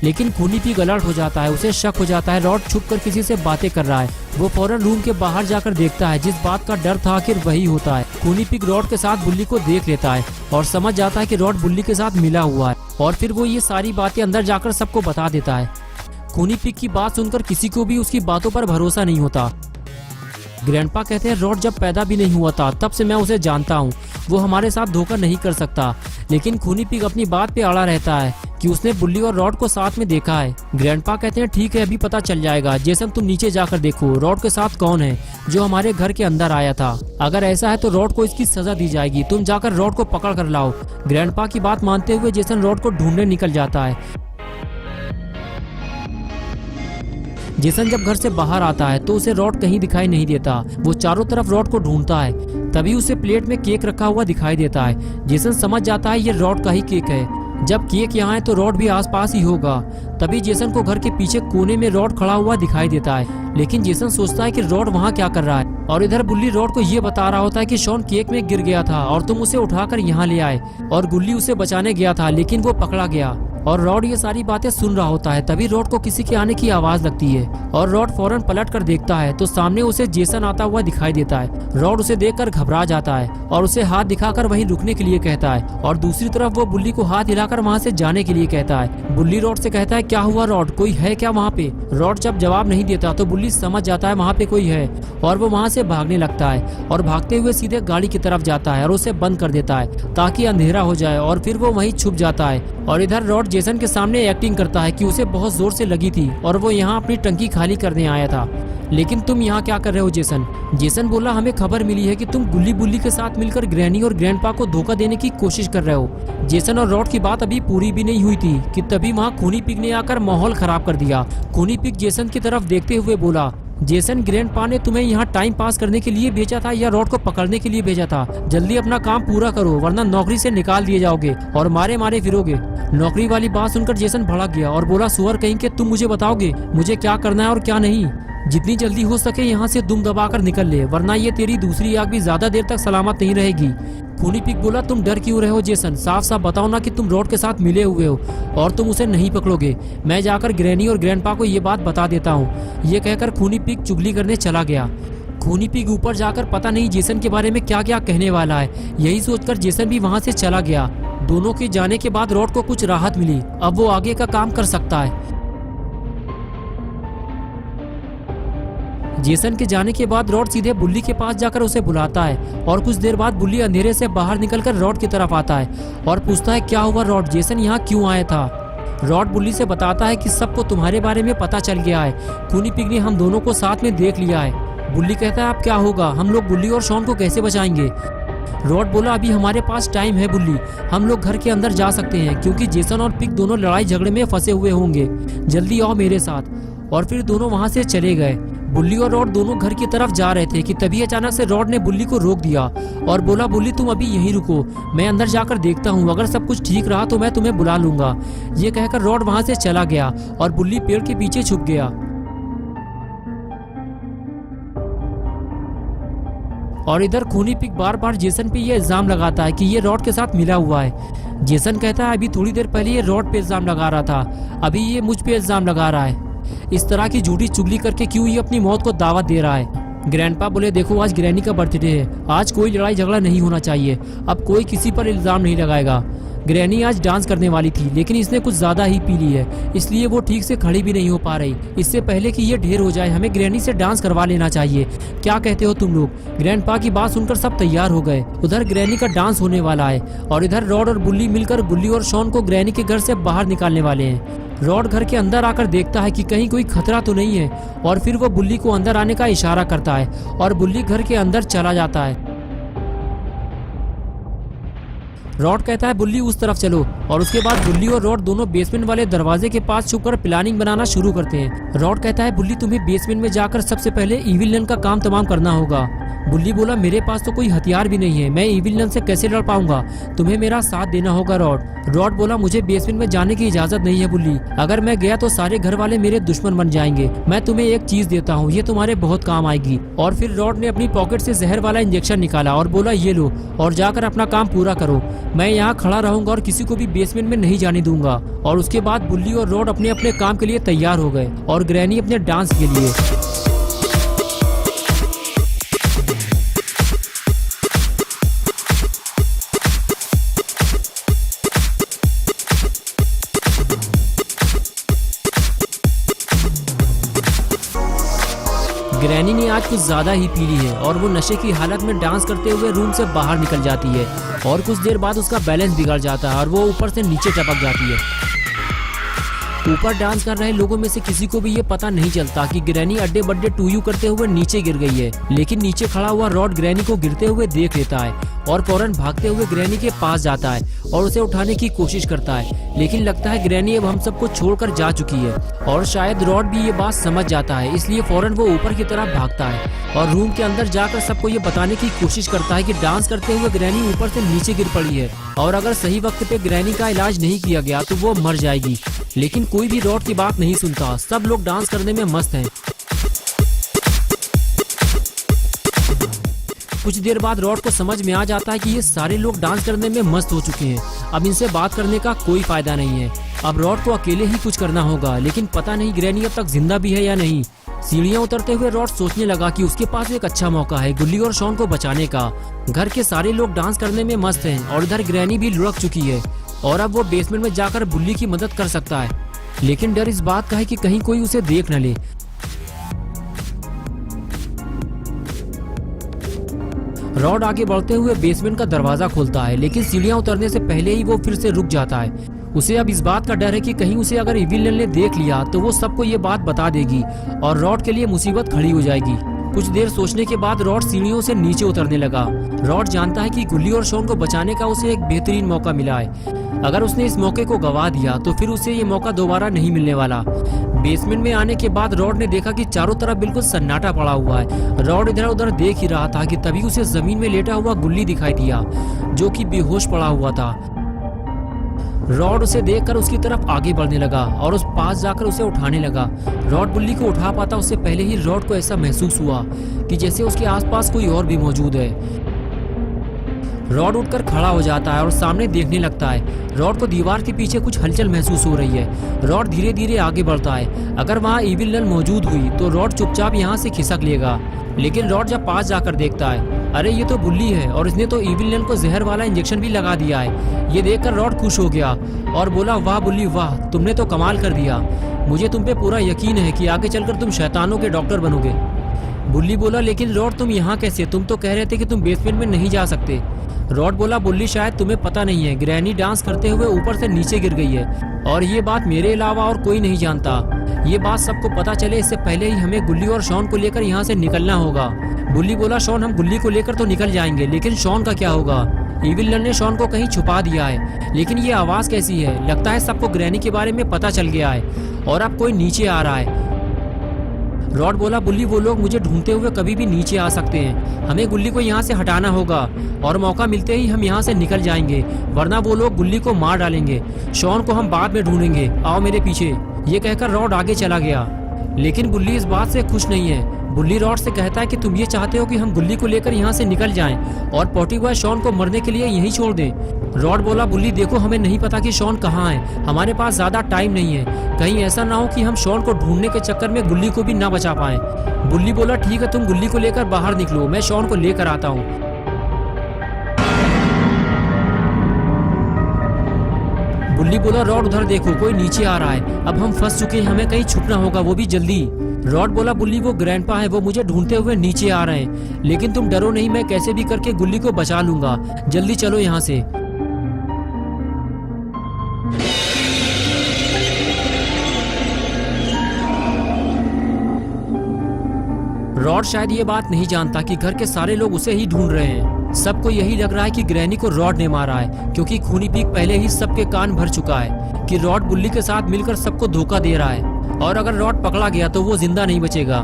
लेकिन खूनी पिग अलर्ट हो जाता है। उसे शक हो जाता है रॉड छुपकर किसी से बातें कर रहा है। वो फौरन रूम के बाहर जाकर देखता है। जिस बात का डर था आखिर वही होता है। खूनी पिग रॉड के साथ बुल्ली को देख लेता है और समझ जाता है कि रॉड बुल्ली के साथ मिला हुआ है और फिर वो ये सारी बातें अंदर जाकर सबको बता देता है। खूनी पिग की बात सुनकर किसी को भी उसकी बातों पर भरोसा नहीं होता। ग्रैंडपा कहते हैं, रॉड जब पैदा भी नहीं हुआ था तब से मैं उसे जानता हूँ, वो हमारे साथ धोखा नहीं कर सकता। लेकिन खूनी पिग अपनी बात पे अड़ा रहता है कि उसने बुल्ली और रॉड को साथ में देखा है। ग्रैंडपा कहते हैं, ठीक है अभी पता चल जाएगा। जेसन तुम नीचे जाकर देखो रॉड के साथ कौन है जो हमारे घर के अंदर आया था। अगर ऐसा है तो रॉड को इसकी सजा दी जाएगी। तुम जाकर रॉड को पकड़ कर लाओ। ग्रैंडपा की बात मानते हुए जेसन रॉड को ढूंढने निकल जाता है। जेसन जब घर से बाहर आता है तो उसे रॉड कहीं दिखाई नहीं देता। वो चारों तरफ रॉड को ढूंढता है। तभी उसे प्लेट में केक रखा हुआ दिखाई देता है। जेसन समझ जाता है ये रॉड का ही केक है। जब केक यहाँ है तो रॉड भी आसपास ही होगा। तभी जेसन को घर के पीछे कोने में रॉड खड़ा हुआ दिखाई देता है, लेकिन जेसन सोचता है कि रॉड वहाँ क्या कर रहा है। और इधर बुल्ली रॉड को ये बता रहा होता है कि शॉन केक में गिर गया था और तुम उसे उठाकर यहाँ ले आए और गुल्ली उसे बचाने गया था लेकिन वो पकड़ा गया। और रॉड ये सारी बातें सुन रहा होता है। तभी रॉड को किसी के आने की आवाज लगती है और रॉड फौरन पलट कर देखता है तो सामने उसे जेसन आता हुआ दिखाई देता है। रॉड उसे देखकर घबरा जाता है और उसे हाथ दिखाकर वहीं रुकने के लिए कहता है और दूसरी तरफ वो बुल्ली को हाथ हिलाकर वहाँ से जाने के लिए कहता है। बुल्ली रॉड से कहता है, क्या हुआ रॉड, कोई है क्या वहाँ पे? रॉड जब जवाब नहीं देता तो बुल्ली समझ जाता है वहाँ पे कोई है और वो वहाँ से भागने लगता है और भागते हुए सीधे गाड़ी की तरफ जाता है और उसे बंद कर देता है ताकि अंधेरा हो जाए और फिर वो वहीं छुप जाता है। और इधर रॉड जेसन के सामने एक्टिंग करता है कि उसे बहुत जोर से लगी थी और वो यहाँ अपनी टंकी खाली करने आया था। लेकिन तुम यहाँ क्या कर रहे हो जेसन? जेसन बोला, हमें खबर मिली है कि तुम गुल्ली बुल्ली के साथ मिलकर ग्रैनी और ग्रैंडपा को धोखा देने की कोशिश कर रहे हो। जेसन और रॉड की बात अभी पूरी भी नहीं हुई थी कि तभी वहाँ खूनी पिग ने आकर माहौल खराब कर दिया। खूनी पिग जेसन की तरफ देखते हुए बोला, जेसन ग्रैंडपा ने तुम्हें यहाँ टाइम पास करने के लिए भेजा था या रॉड को पकड़ने के लिए भेजा था? जल्दी अपना काम पूरा करो वरना नौकरी से निकाल दिए जाओगे और मारे मारे फिरोगे। नौकरी वाली बात सुनकर जेसन भड़क गया और बोला, सुअर कहीं के, तुम मुझे बताओगे मुझे क्या करना है और क्या नहीं? जितनी जल्दी हो सके यहाँ से दुम दबाकर निकल ले वरना ये तेरी दूसरी आग भी ज्यादा देर तक सलामत नहीं रहेगी। खूनी पिग बोला, तुम डर क्यों रहे हो जेसन? साफ साफ बताओ ना कि तुम रॉड के साथ मिले हुए हो और तुम उसे नहीं पकड़ोगे। मैं जाकर ग्रैनी और ग्रैंडपा को ये बात बता देता हूँ। ये कहकर खूनी पिग चुगली करने चला गया। खूनी पिग ऊपर जाकर पता नहीं जेसन के बारे में क्या क्या कहने वाला है, यही सोचकर जेसन भी वहाँ से चला गया। दोनों के जाने के बाद रॉड को कुछ राहत मिली, अब वो आगे का काम कर सकता है। जेसन के जाने के बाद रॉड सीधे बुल्ली के पास जाकर उसे बुलाता है और कुछ देर बाद बुल्ली अंधेरे से बाहर निकलकर रॉड की तरफ आता है और पूछता है, क्या हुआ रॉड, जेसन यहाँ क्यों आया था? रॉड बुल्ली से बताता है कि सबको तुम्हारे बारे में पता चल गया है। खूनी पिग ने हम दोनों को साथ में देख लिया है। बुल्ली कहता है, अब क्या होगा? हम लोग बुल्ली और शॉन को कैसे बचाएंगे? रॉड बोला अभी हमारे पास टाइम है बुल्ली, हम लोग घर के अंदर जा सकते हैं क्योंकि जेसन और पिग दोनों लड़ाई झगड़े में फंसे हुए होंगे, जल्दी आओ मेरे साथ। और फिर दोनों वहाँ से चले गए। बुल्ली और रॉड दोनों घर की तरफ जा रहे थे कि तभी अचानक से रॉड ने बुल्ली को रोक दिया और बोला बुल्ली तुम अभी यहीं रुको, मैं अंदर जाकर देखता हूँ, अगर सब कुछ ठीक रहा तो मैं तुम्हें बुला लूंगा। ये कहकर रॉड वहाँ से चला गया और बुल्ली पेड़ के पीछे छुप गया। और इधर खूनी पिग बार बार जेसन पे ये इल्जाम लगाता है कि ये रॉड के साथ मिला हुआ है। जेसन कहता है अभी थोड़ी देर पहले ये रॉड पे इल्जाम लगा रहा था, अभी ये मुझ पे इल्जाम लगा रहा है। इस तरह की झूठी चुगली करके क्यों ये अपनी मौत को दावत दे रहा है। ग्रैंडपा बोले देखो आज ग्रैनी का बर्थडे है, आज कोई लड़ाई झगड़ा नहीं होना चाहिए, अब कोई किसी पर इल्जाम नहीं लगाएगा। ग्रैनी आज डांस करने वाली थी लेकिन इसने कुछ ज्यादा ही पी ली है, इसलिए वो ठीक से खड़ी भी नहीं हो पा रही। इससे पहले कि ये ढेर हो जाए हमें ग्रैनी से डांस करवा लेना चाहिए, क्या कहते हो तुम लोग। ग्रैंडपा की बात सुनकर सब तैयार हो गए। उधर ग्रैनी का डांस होने वाला है और इधर रॉड और बुल्ली मिलकर बुल्ली और शॉन को ग्रैनी के घर से बाहर निकालने वाले हैं। रॉड घर के अंदर आकर देखता है कि कहीं कोई खतरा तो नहीं है और फिर वो बुल्ली को अंदर आने का इशारा करता है और बुल्ली घर के अंदर चला जाता है। रॉड कहता है बुल्ली उस तरफ चलो और उसके बाद बुल्ली और रॉड दोनों बेसमेंट वाले दरवाजे के पास छुपकर प्लानिंग बनाना शुरू करते हैं। रॉड कहता है बुल्ली तुम्हें बेसमेंट में जाकर सबसे पहले इविल नन का काम तमाम करना होगा। बुल्ली बोला मेरे पास तो कोई हथियार भी नहीं है, मैं इविल नन से कैसे लड़ पाऊंगा, तुम्हें मेरा साथ देना होगा रॉड। रॉड बोला मुझे बेसमेंट में जाने की इजाजत नहीं है बुल्ली, अगर मैं गया तो सारे घर वाले मेरे दुश्मन बन जाएंगे। मैं तुम्हें एक चीज देता हूँ, ये तुम्हारे बहुत काम आएगी। और फिर रॉड ने अपनी पॉकेट से जहर वाला इंजेक्शन निकाला और बोला ये लो और जाकर अपना काम पूरा करो, मैं यहाँ खड़ा रहूंगा और किसी को भी बेसमेंट में नहीं जाने दूंगा। और उसके बाद बुल्ली और रॉड अपने अपने काम के लिए तैयार हो गए और ग्रैनी अपने डांस के लिए। ग्रैनी ने आज कुछ ज्यादा ही पी ली है और वो नशे की हालत में डांस करते हुए रूम से बाहर निकल जाती है और कुछ देर बाद उसका बैलेंस बिगड़ जाता है और वो ऊपर से नीचे टपक जाती है। ऊपर डांस कर रहे लोगों में से किसी को भी ये पता नहीं चलता कि ग्रैनी अड्डे बड्डे टूयू करते हुए नीचे गिर गई है, लेकिन नीचे खड़ा हुआ रॉड ग्रैनी को गिरते हुए देख लेता है और फौरन भागते हुए ग्रैनी के पास जाता है और उसे उठाने की कोशिश करता है, लेकिन लगता है ग्रैनी अब हम सबको छोड़कर जा चुकी है और शायद रॉड भी ये बात समझ जाता है, इसलिए फौरन वो ऊपर की तरफ भागता है और रूम के अंदर जाकर सबको ये बताने की कोशिश करता है कि डांस करते हुए ग्रैनी ऊपर से नीचे गिर पड़ी है और अगर सही वक्त पे ग्रैनी का इलाज नहीं किया गया तो वो मर जाएगी। लेकिन कोई भी रॉड की बात नहीं सुनता, सब लोग डांस करने में मस्त हैं। कुछ देर बाद रॉड को समझ में आ जाता है कि ये सारे लोग डांस करने में मस्त हो चुके हैं, अब इनसे बात करने का कोई फायदा नहीं है। अब रॉड को अकेले ही कुछ करना होगा, लेकिन पता नहीं ग्रैनी अब तक जिंदा भी है या नहीं। सीढ़ियां उतरते हुए रॉड सोचने लगा कि उसके पास एक अच्छा मौका है गुल्ली और शॉन को बचाने का। घर के सारे लोग डांस करने में मस्त हैं और इधर ग्रैनी भी लुढ़क चुकी है और अब वो बेसमेंट में जाकर बुल्ली की मदद कर सकता है, लेकिन डर इस बात का है कि कहीं कोई उसे देख न ले। रॉड आगे बढ़ते हुए बेसमेंट का दरवाजा खोलता है, लेकिन सीढ़ियां उतरने से पहले ही वो फिर से रुक जाता है। उसे अब इस बात का डर है कि कहीं उसे अगर इविल नन ने देख लिया तो वो सबको ये बात बता देगी और रॉड के लिए मुसीबत खड़ी हो जाएगी। कुछ देर सोचने के बाद रॉड सीढ़ियों से नीचे उतरने लगा। रॉड जानता है कि गुल्ली और शॉन को बचाने का उसे एक बेहतरीन मौका मिला है, अगर उसने इस मौके को गवा दिया तो फिर उसे ये मौका दोबारा नहीं मिलने वाला। बेसमेंट में आने के बाद रॉड ने देखा कि चारों तरफ बिल्कुल सन्नाटा पड़ा हुआ है। रॉड इधर उधर देख ही रहा था कि तभी उसे जमीन में लेटा हुआ गुल्ली दिखाई दिया जो कि बेहोश पड़ा हुआ था। रॉड उसे देखकर उसकी तरफ आगे बढ़ने लगा और उस पास जाकर उसे उठाने लगा। रॉड बुल्ली को उठा पाता उससे पहले ही रॉड को ऐसा महसूस हुआ कि जैसे उसके आसपास कोई और भी मौजूद है। रॉड उठकर खड़ा हो जाता है और सामने देखने लगता है। रॉड को दीवार के पीछे कुछ हलचल महसूस हो रही है। रॉड धीरे धीरे आगे बढ़ता है। अगर वहाँ इविल नन मौजूद हुई तो रॉड चुपचाप यहाँ से खिसक लेगा, लेकिन रॉड जब पास जाकर देखता है, अरे ये तो बुल्ली है और इसने तो इविल नन को जहर वाला इंजेक्शन भी लगा दिया है। ये देखकर रॉड खुश हो गया और बोला वाह बुल्ली वाह, तुमने तो कमाल कर दिया, मुझे तुम पे पूरा यकीन है कि आगे चलकर तुम शैतानों के डॉक्टर बनोगे। बुल्ली बोला लेकिन रॉड तुम यहाँ कैसे, तुम तो कह रहे थे कि तुम बेसमेंट में नहीं जा सकते। रॉड बोला बुल्ली शायद तुम्हें पता नहीं है, ग्रैनी डांस करते हुए ऊपर से नीचे गिर गई है और ये बात मेरे अलावा और कोई नहीं जानता। ये बात सबको पता चले इससे पहले ही हमें गुल्ली और शॉन को लेकर यहाँ से निकलना होगा। बुल्ली बोला, शॉन हम गुल्ली को लेकर तो निकल जाएंगे, लेकिन शॉन का क्या होगा? इविलन ने शॉन को कहीं छुपा दिया है, लेकिन ये आवाज कैसी है? लगता है सबको ग्रैनी के बारे में पता चल गया है और अब कोई नीचे आ रहा है। रॉड बोला, बुल्ली वो लोग मुझे ढूंढते हुए कभी भी नीचे आ सकते हैं, हमें गुल्ली को यहाँ से हटाना होगा और मौका मिलते ही हम यहाँ से निकल जाएंगे, वरना वो लोग गुल्ली को मार डालेंगे। शॉन को हम बाद में ढूंढेंगे, आओ मेरे पीछे। ये कहकर रॉड आगे चला गया, लेकिन बुल्ली इस बात से खुश नहीं है। बुल्ली रॉड से कहता है कि तुम ये चाहते हो कि हम गुल्ली को लेकर यहाँ से निकल जाएं और पॉटी बॉय शॉन को मरने के लिए यहीं छोड़ दें। रॉड बोला, बुल्ली देखो हमें नहीं पता कि शॉन कहाँ है, हमारे पास ज्यादा टाइम नहीं है, कहीं ऐसा ना हो कि हम शॉन को ढूंढने के चक्कर में गुल्ली को भी ना बचा पाए। बुल्ली बोला, ठीक है तुम गुल्ली को लेकर बाहर निकलो, मैं शॉन को लेकर आता हूँ। बुल्ली बोला, रॉड उधर देखो कोई नीचे आ रहा है, अब हम फंस चुके हैं, हमें कहीं छुपना होगा, वो भी जल्दी। रॉड बोला, बुल्ली वो ग्रैंडपा है, वो मुझे ढूंढते हुए नीचे आ रहे हैं, लेकिन तुम डरो नहीं, मैं कैसे भी करके गुल्ली को बचा लूंगा, जल्दी चलो यहाँ से। रॉड शायद ये बात नहीं जानता कि घर के सारे लोग उसे ही ढूंढ रहे हैं। सबको यही लग रहा है कि ग्रैनी को रॉड ने मारा है, क्योंकि खूनी पीक पहले ही सबके कान भर चुका है कि रॉड बुल्ली के साथ मिलकर सबको धोखा दे रहा है और अगर रॉड पकड़ा गया तो वो जिंदा नहीं बचेगा।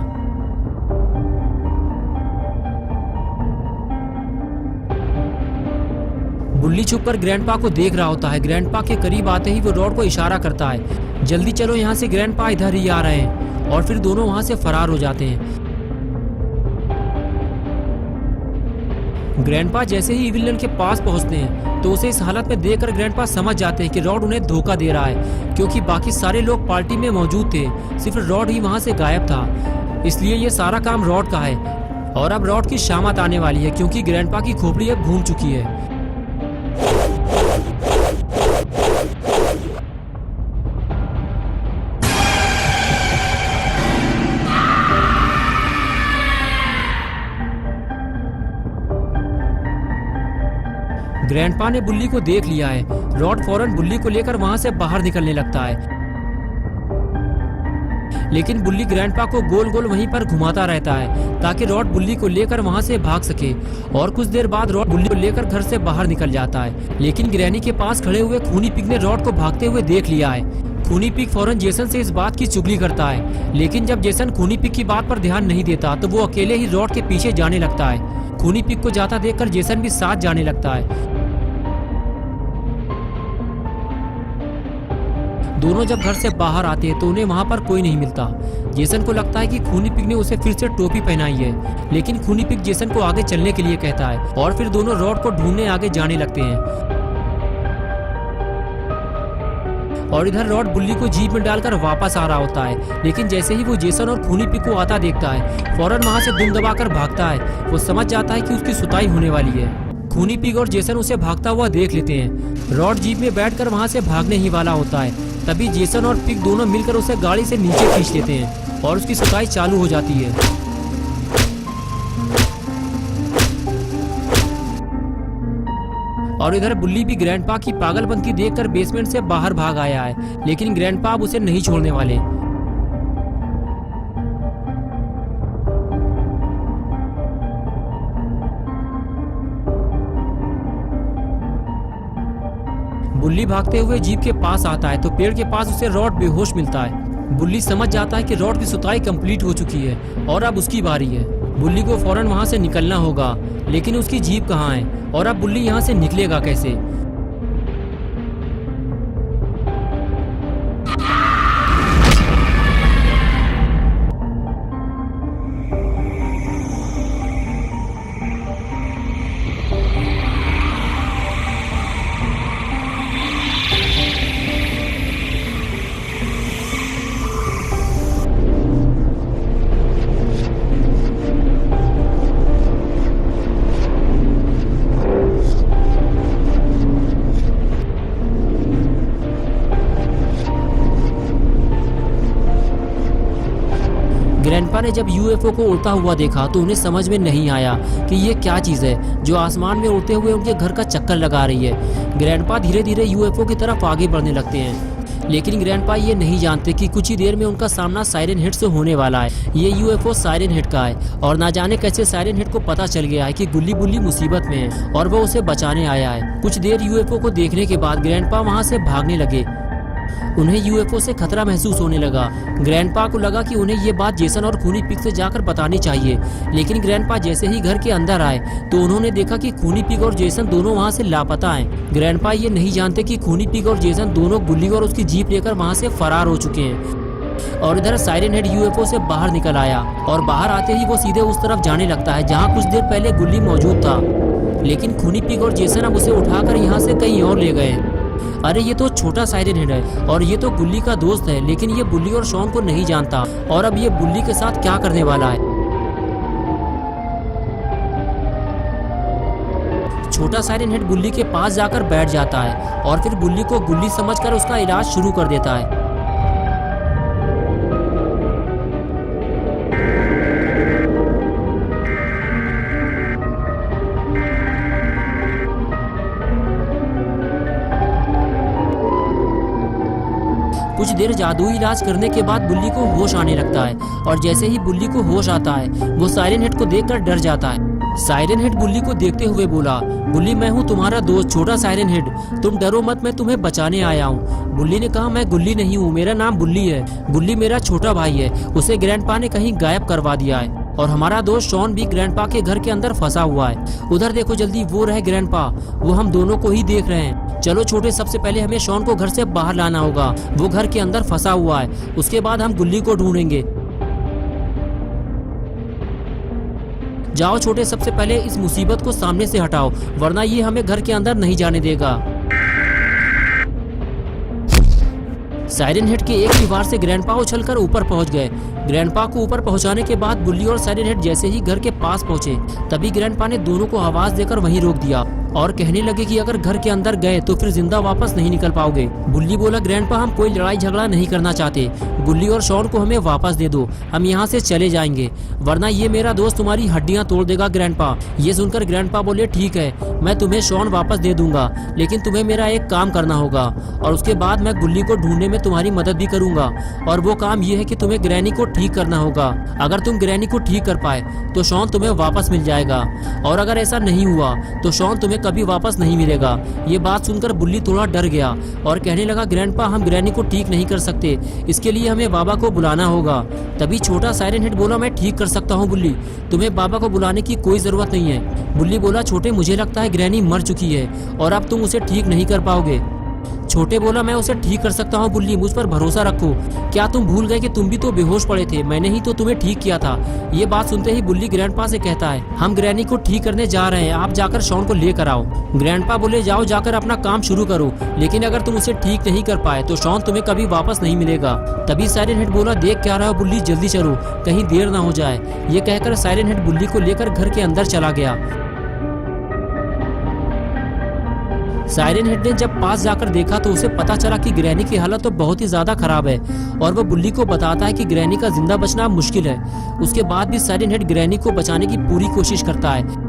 बुल्ली छुपकर ग्रैंडपा को देख रहा होता है। ग्रैंडपा के करीब आते ही वो रॉड को इशारा करता है, जल्दी चलो यहाँ से, ग्रैंडपा इधर ही आ रहे हैं, और फिर दोनों वहां से फरार हो जाते हैं। ग्रैंडपा जैसे ही इविलन के पास पहुंचते हैं तो उसे इस हालत में देखकर ग्रैंडपा समझ जाते हैं कि रॉड उन्हें धोखा दे रहा है, क्योंकि बाकी सारे लोग पार्टी में मौजूद थे, सिर्फ रॉड ही वहां से गायब था। इसलिए ये सारा काम रॉड का है और अब रॉड की शामत आने वाली है, क्योंकि ग्रैंडपा की खोपड़ी अब घूम चुकी है। ग्रैंडपा ने बुल्ली को देख लिया है। रॉड फौरन बुल्ली को लेकर वहां से बाहर निकलने लगता है, लेकिन बुल्ली ग्रैंडपा को गोल गोल वहीं पर घुमाता रहता है ताकि रॉड बुल्ली को लेकर वहां से भाग सके। और कुछ देर बाद रॉड बुल्ली को लेकर घर से बाहर निकल जाता है, लेकिन ग्रैनी के पास खड़े हुए खूनी पिग ने रॉड को भागते हुए देख लिया है। खूनी पिग फौरन जेसन से इस बात की चुगली करता है, लेकिन जब जेसन खूनी पिग की बात पर ध्यान नहीं देता तो वो अकेले ही रॉड के पीछे जाने लगता है। खूनी पिग को जाता देखकर जेसन भी साथ जाने लगता है। दोनों जब घर से बाहर आते हैं तो उन्हें वहां पर कोई नहीं मिलता। जेसन को लगता है कि खूनी पिग ने उसे फिर से टोपी पहनाई है, लेकिन खूनी पिग जेसन को आगे चलने के लिए कहता है और फिर दोनों रॉड को ढूंढने आगे जाने लगते हैं। और इधर रॉड बुल्ली को जीप में डालकर वापस आ रहा होता है, लेकिन जैसे ही वो जेसन और खूनी पिग को आता देखता है फौरन वहां से दुम दबाकर भागता है। वो समझ जाता है कि उसकी सुताई होने वाली है। खूनी पिग और जेसन उसे भागता हुआ देख लेते हैं। रॉड जीप में बैठकर वहां से भागने ही वाला होता है, तभी जेसन और पिग दोनों मिलकर उसे गाड़ी से नीचे खींच लेते हैं और उसकी सुताई चालू हो जाती है। और इधर बुल्ली भी ग्रैंडपा की पागलपंती देखकर बेसमेंट से बाहर भाग आया है, लेकिन ग्रैंडपा अब उसे नहीं छोड़ने वाले। बुल्ली भागते हुए जीप के पास आता है तो पेड़ के पास उसे रॉड बेहोश मिलता है। बुल्ली समझ जाता है कि रॉड की सुताई कंप्लीट हो चुकी है और अब उसकी बारी है। बुल्ली को फौरन वहां से निकलना होगा, लेकिन उसकी जीप कहाँ है और अब बुल्ली यहाँ से निकलेगा कैसे? ग्रैंडपा ने जब यूएफओ को उड़ता हुआ देखा तो उन्हें समझ में नहीं आया कि ये क्या चीज है जो आसमान में उड़ते हुए उनके घर का चक्कर लगा रही है। ग्रैंडपा धीरे धीरे यूएफओ की तरफ आगे बढ़ने लगते हैं, लेकिन ग्रैंडपा ये नहीं जानते कि कुछ ही देर में उनका सामना साइरन हेड से होने वाला है। ये यूएफओ साइरन हेड का है और ना जाने कैसे साइरन हेड को पता चल गया है कि गुल्ली बुल्ली मुसीबत में है और वो उसे बचाने आया है। कुछ देर यूएफओ को देखने के बाद ग्रैंडपा वहाँ से भागने लगे। उन्हें यूएफओ से खतरा महसूस होने लगा। ग्रैंडपा को लगा कि उन्हें ये बात जेसन और खूनी पिग से जाकर बतानी चाहिए, लेकिन ग्रैंडपा जैसे ही घर के अंदर आए तो उन्होंने देखा कि खूनी पिग और जेसन दोनों वहाँ से लापता हैं। ग्रैंडपा ये नहीं जानते कि खूनी पिग और जेसन दोनों गुल्ली और उसकी जीप लेकर वहाँ से फरार हो चुके हैं। और इधर साइरन हेड यूएफओ से बाहर निकल आया और बाहर आते ही वो सीधे उस तरफ जाने लगता है जहाँ कुछ देर पहले गुल्ली मौजूद था, लेकिन खूनी पिग और जेसन अब उसे उठाकर यहाँ से कहीं और ले गए। अरे ये तो छोटा साइरन हेड है और ये तो गुल्ली का दोस्त है, लेकिन ये बुल्ली और शॉन को नहीं जानता और अब ये बुल्ली के साथ क्या करने वाला है। छोटा साइरन हेड बुल्ली के पास जाकर बैठ जाता है और फिर बुल्ली को गुल्ली समझकर उसका इलाज शुरू कर देता है। कुछ देर जादुई इलाज करने के बाद बुल्ली को होश आने लगता है और जैसे ही बुल्ली को होश आता है वो साइरन हेड को देखकर डर जाता है। साइरन हेड बुल्ली को देखते हुए बोला, बुल्ली मैं हूँ तुम्हारा दोस्त छोटा साइरन हेड, तुम डरो मत, मैं तुम्हें बचाने आया हूँ। बुल्ली ने कहा, मैं गुल्ली नहीं हूँ, मेरा नाम बुल्ली है। बुल्ली मेरा छोटा भाई है, उसे ग्रैंडपा ने कहीं गायब करवा दिया है और हमारा दोस्त शॉन भी ग्रैंडपा के घर के अंदर फंसा हुआ है। उधर देखो जल्दी, वो रहे ग्रैंडपा, वो हम दोनों को ही देख रहे हैं। चलो छोटे, सबसे पहले हमें शॉन को घर से बाहर लाना होगा, वो घर के अंदर फंसा हुआ है, उसके बाद हम गुल्ली को ढूंढेंगे। जाओ छोटे, सबसे पहले इस मुसीबत को सामने से हटाओ, वरना ये हमें घर के अंदर नहीं जाने देगा। साइरन हेड के एक ही वार से ग्रैंडपा उछलकर ऊपर पहुंच गए। ग्रैंडपा को ऊपर पहुंचाने के बाद बुल्ली और साइरन हेड जैसे ही घर के पास पहुंचे तभी ग्रैंडपा ने दोनों को आवाज देकर वहीं रोक दिया और कहने लगे कि अगर घर के अंदर गए तो फिर जिंदा वापस नहीं निकल पाओगे। बुल्ली बोला, ग्रैंडपा हम कोई लड़ाई झगड़ा नहीं करना चाहते, गुल्ली और शॉन को हमें वापस दे दो, हम यहाँ से चले जाएंगे, वरना ये मेरा दोस्त तुम्हारी हड्डियाँ तोड़ देगा। ग्रैंडपा ये सुनकर ग्रैंडपा बोले, ठीक है, मैं तुम्हें शॉन वापस दे दूंगा, लेकिन तुम्हें मेरा एक काम करना होगा और उसके बाद मैं गुल्ली को ढूंढने में तुम्हारी मदद भी करूंगा। और वो काम ये है कि तुम्हें ग्रैनी को ठीक करना होगा। अगर तुम ग्रैनी को ठीक कर पाए तो शॉन तुम्हें वापस मिल जाएगा, और अगर ऐसा नहीं हुआ तो शॉन तुम्हें कभी वापस नहीं मिलेगा। ये बात सुनकर बुल्ली थोड़ा डर गया और कहने लगा, ग्रैंडपा हम ग्रैनी को ठीक नहीं कर सकते, इसके लिए हमें बाबा को बुलाना होगा। तभी छोटा साइरन हेड बोला, मैं ठीक कर सकता हूँ बुल्ली, तुम्हें बाबा को बुलाने की कोई जरूरत नहीं है। बुल्ली बोला, छोटे मुझे लगता है ग्रैनी मर चुकी है और अब तुम उसे ठीक नहीं कर पाओगे। छोटे बोला, मैं उसे ठीक कर सकता हूँ बुल्ली, मुझ पर भरोसा रखो। क्या तुम भूल गए कि तुम भी तो बेहोश पड़े थे, मैंने ही तो तुम्हें ठीक किया था। ये बात सुनते ही बुल्ली ग्रैंडपा से कहता है, हम ग्रैनी को ठीक करने जा रहे हैं, आप जाकर शॉन को लेकर आओ। ग्रैंडपा बोले, जाओ जाकर अपना काम शुरू करो, लेकिन अगर तुम उसे ठीक नहीं कर पाए तो शॉन तुम्हें कभी वापस नहीं मिलेगा। तभी साइरन हेड बोला, देख क्या रहा हो बुल्ली, जल्दी चलो, कहीं देर ना हो जाए। ये कहकर साइरन हेड बुल्ली को लेकर घर के अंदर चला गया। साइरन हेड ने जब पास जाकर देखा तो उसे पता चला कि ग्रैनी की हालत तो बहुत ही ज्यादा खराब है और वो बुल्ली को बताता है कि ग्रैनी का जिंदा बचना मुश्किल है। उसके बाद भी साइरन हेड ग्रैनी को बचाने की पूरी कोशिश करता है,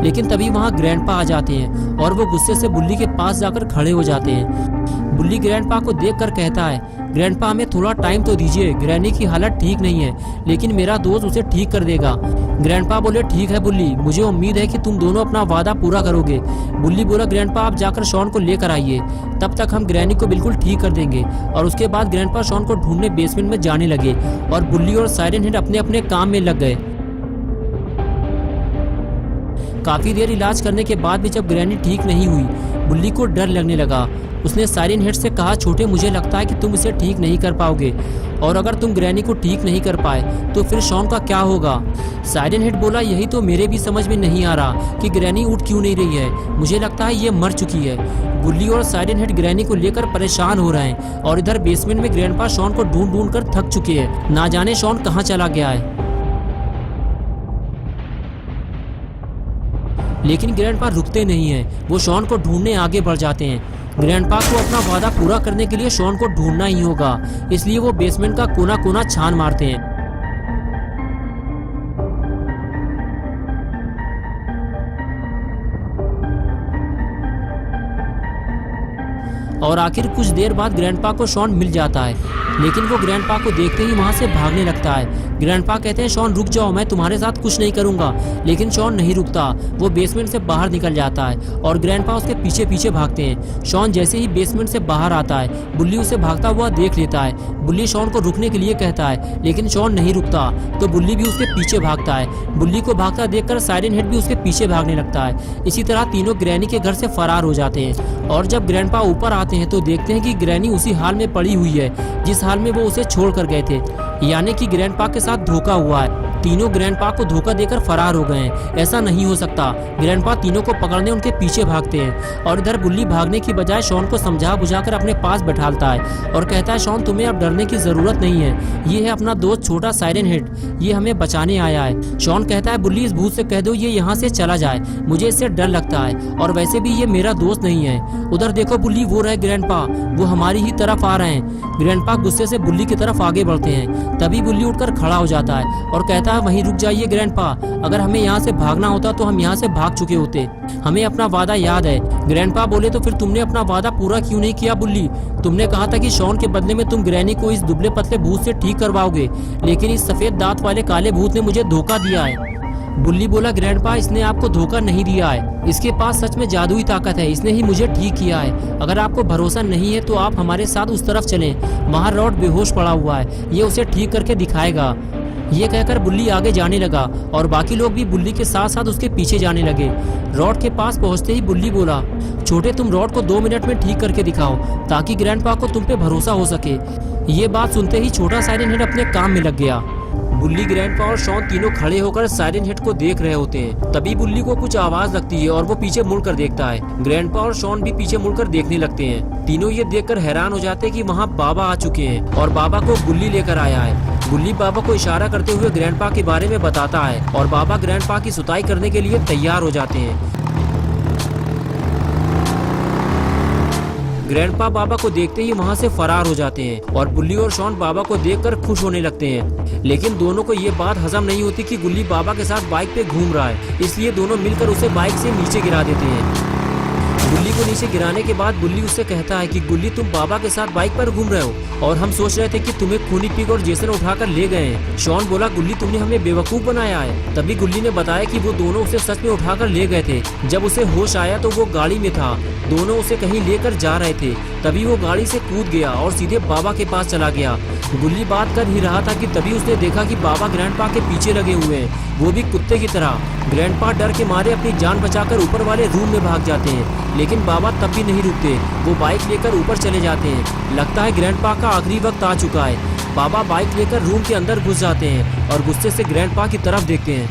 लेकिन तभी वहाँ ग्रैंडपा आ जाते हैं और वो गुस्से से बुल्ली के पास जाकर खड़े हो जाते हैं। बुल्ली ग्रैंडपा को देखकर कहता है, ग्रैंडपा हमें थोड़ा टाइम तो दीजिए, ग्रैनी की हालत ठीक नहीं है, लेकिन मेरा दोस्त उसे ठीक कर देगा। ग्रैंडपा बोले, ठीक है बुल्ली, मुझे उम्मीद है कि तुम दोनों अपना वादा पूरा करोगे। बुल्ली बोला, ग्रैंडपा आप जाकर शॉन को लेकर आइए, तब तक हम ग्रैनी को बिल्कुल ठीक कर देंगे। और उसके बाद ग्रैंडपा शॉन को ढूंढने बेसमेंट में जाने लगे और बुल्ली और साइरन हेड अपने अपने काम में लग गए। काफी देर इलाज करने के बाद भी जब ग्रैनी ठीक नहीं हुई, बुल्ली को डर लगने लगा। उसने साइरन हेड से कहा, छोटे मुझे लगता है कि तुम इसे ठीक नहीं कर पाओगे, और अगर तुम ग्रैनी को ठीक नहीं कर पाए तो फिर शॉन का क्या होगा। साइरन हेड बोला, यही तो मेरे भी समझ में नहीं आ रहा कि ग्रैनी उठ क्यों नहीं रही है, मुझे लगता है ये मर चुकी है। बुल्ली और साइरन हेड ग्रैनी को लेकर परेशान हो रहे हैं और इधर बेसमेंट में ग्रैंडपा शॉन को ढूंढ ढूंढ कर थक चुके हैं, ना जाने शॉन कहाँ चला गया है। लेकिन ग्रैंडपा रुकते नहीं हैं, वो शॉन को ढूंढने आगे बढ़ जाते हैं। ग्रैंडपा को अपना वादा पूरा करने के लिए शॉन को ढूंढना ही होगा, इसलिए वो बेसमेंट का कोना कोना छान मारते हैं। और आखिर कुछ देर बाद ग्रैंडपा को शॉन मिल जाता है, लेकिन वो ग्रैंडपा को देखते ही वहाँ से भागने लगता है। ग्रैंडपा कहते हैं शॉन रुक जाओ, मैं तुम्हारे साथ कुछ नहीं करूंगा, लेकिन शॉन नहीं रुकता। वो बेसमेंट से बाहर निकल जाता है और ग्रैंडपा उसके पीछे पीछे भागते हैं। शॉन जैसे ही बेसमेंट से बाहर आता है, बुल्ली उसे भागता हुआ देख लेता है। बुल्ली शॉन को रुकने के लिए कहता है, लेकिन शॉन नहीं रुकता, तो बुल्ली भी उसके पीछे भागता है। बुल्ली को भागता देखकर साइरन हेड भी उसके पीछे भागने लगता है। इसी तरह तीनों ग्रैनी के घर से फरार हो जाते हैं और जब ग्रैंडपा ऊपर आते हैं तो देखते हैं कि ग्रैनी उसी हाल में पड़ी हुई है जिस हाल में वो उसे छोड़ कर गए थे, यानी कि ग्रैंडपा के साथ धोखा हुआ है। तीनों ग्रैंडपा को धोखा देकर फरार हो गए हैं। ऐसा नहीं हो सकता। ग्रैंडपा तीनों को पकड़ने उनके पीछे भागते हैं और इधर बुल्ली भागने की बजाय शॉन को समझा बुझाकर अपने पास बैठालता है और कहता है शॉन तुम्हें अब डरने की जरूरत नहीं है, ये है अपना दोस्त छोटा साइरन हेड, ये हमें बचाने आया है। शॉन कहता है बुल्ली इस भूत से कह दो ये यहाँ से चला जाए, मुझे इससे डर लगता है और वैसे भी ये मेरा दोस्त नहीं है। उधर देखो बुल्ली, वो रहे ग्रैंडपा, वो हमारी ही तरफ आ रहे हैं। ग्रैंडपा गुस्से से बुल्ली की तरफ आगे बढ़ते हैं। तभी बुल्ली उठकर खड़ा हो जाता है और कहता है वहीं रुक जाइए ग्रैंडपा, अगर हमें यहाँ से भागना होता तो हम यहाँ से भाग चुके होते, हमें अपना वादा याद है। ग्रैंडपा बोले तो फिर तुमने अपना वादा पूरा क्यों नहीं किया बुल्ली? तुमने कहा था कि शॉन के बदले में तुम ग्रैनी को इस दुबले पतले भूत से ठीक करवाओगे, लेकिन इस सफेद दांत वाले काले भूत ने मुझे धोखा दिया है। बुल्ली बोला ग्रैंडपा इसने आपको धोखा नहीं दिया है, इसके पास सच में जादुई ताकत है, इसने ही मुझे ठीक किया है। अगर आपको भरोसा नहीं है तो आप हमारे साथ उस तरफ चलें, वहाँ रॉड बेहोश पड़ा हुआ है, ये उसे ठीक करके दिखाएगा। ये कहकर बुल्ली आगे जाने लगा और बाकी लोग भी बुल्ली के साथ साथ उसके पीछे जाने लगे। रॉड के पास पहुंचते ही बुल्ली बोला छोटे तुम रॉड को 2 मिनट में ठीक करके दिखाओ ताकि ग्रैंडपा को तुम पे भरोसा हो सके। ये बात सुनते ही छोटा साइरन हेड अपने काम में लग गया। बुल्ली, ग्रैंडपा और शॉन तीनों खड़े होकर साइरन हेड को देख रहे होते हैं। तभी बुल्ली को कुछ आवाज लगती है और वो पीछे मुड़कर देखता है। ग्रैंडपा और शॉन भी पीछे मुड़कर देखने लगते हैं। तीनों ये देखकर हैरान हो जाते हैं कि वहाँ बाबा आ चुके हैं और बाबा को बुल्ली लेकर आया है। बुल्ली बाबा को इशारा करते हुए ग्रैंडपा के बारे में बताता है और बाबा ग्रैंडपा की सुताई करने के लिए तैयार हो जाते हैं। ग्रैंडपा बाबा को देखते ही वहाँ से फरार हो जाते हैं और बुल्ली और शॉन बाबा को देखकर खुश होने लगते हैं, लेकिन दोनों को ये बात हजम नहीं होती कि गुल्ली बाबा के साथ बाइक पे घूम रहा है, इसलिए दोनों मिलकर उसे बाइक से नीचे गिरा देते हैं। गुल्ली को नीचे गिराने के बाद बुल्ली उससे कहता है कि गुल्ली तुम बाबा के साथ बाइक पर घूम रहे हो और हम सोच रहे थे कि तुम्हें खूनी पिग और जेसन उठाकर ले गए हैं। शॉन बोला गुल्ली तुमने हमें बेवकूफ बनाया है। तभी गुल्ली ने बताया कि वो दोनों उसे सच में उठाकर ले गए थे। जब उसे होश आया तो वो गाड़ी में था, दोनों उसे कहीं लेकर जा रहे थे। तभी वो गाड़ी से कूद गया और सीधे बाबा के पास चला गया। गुल्ली बात कर ही रहा था कि तभी उसने देखा कि बाबा ग्रैंडपा के पीछे लगे हुए हैं, वो भी कुत्ते की तरह। ग्रैंडपा डर के मारे अपनी जान बचाकर ऊपर वाले रूम में भाग जाते हैं, लेकिन बाबा तब भी नहीं रुकते। वो बाइक लेकर ऊपर चले जाते हैं। लगता है ग्रैंडपा का आखिरी वक्त आ चुका है। बाबा बाइक लेकर रूम के अंदर घुस जाते हैं और गुस्से से ग्रैंडपा की तरफ देखते हैं,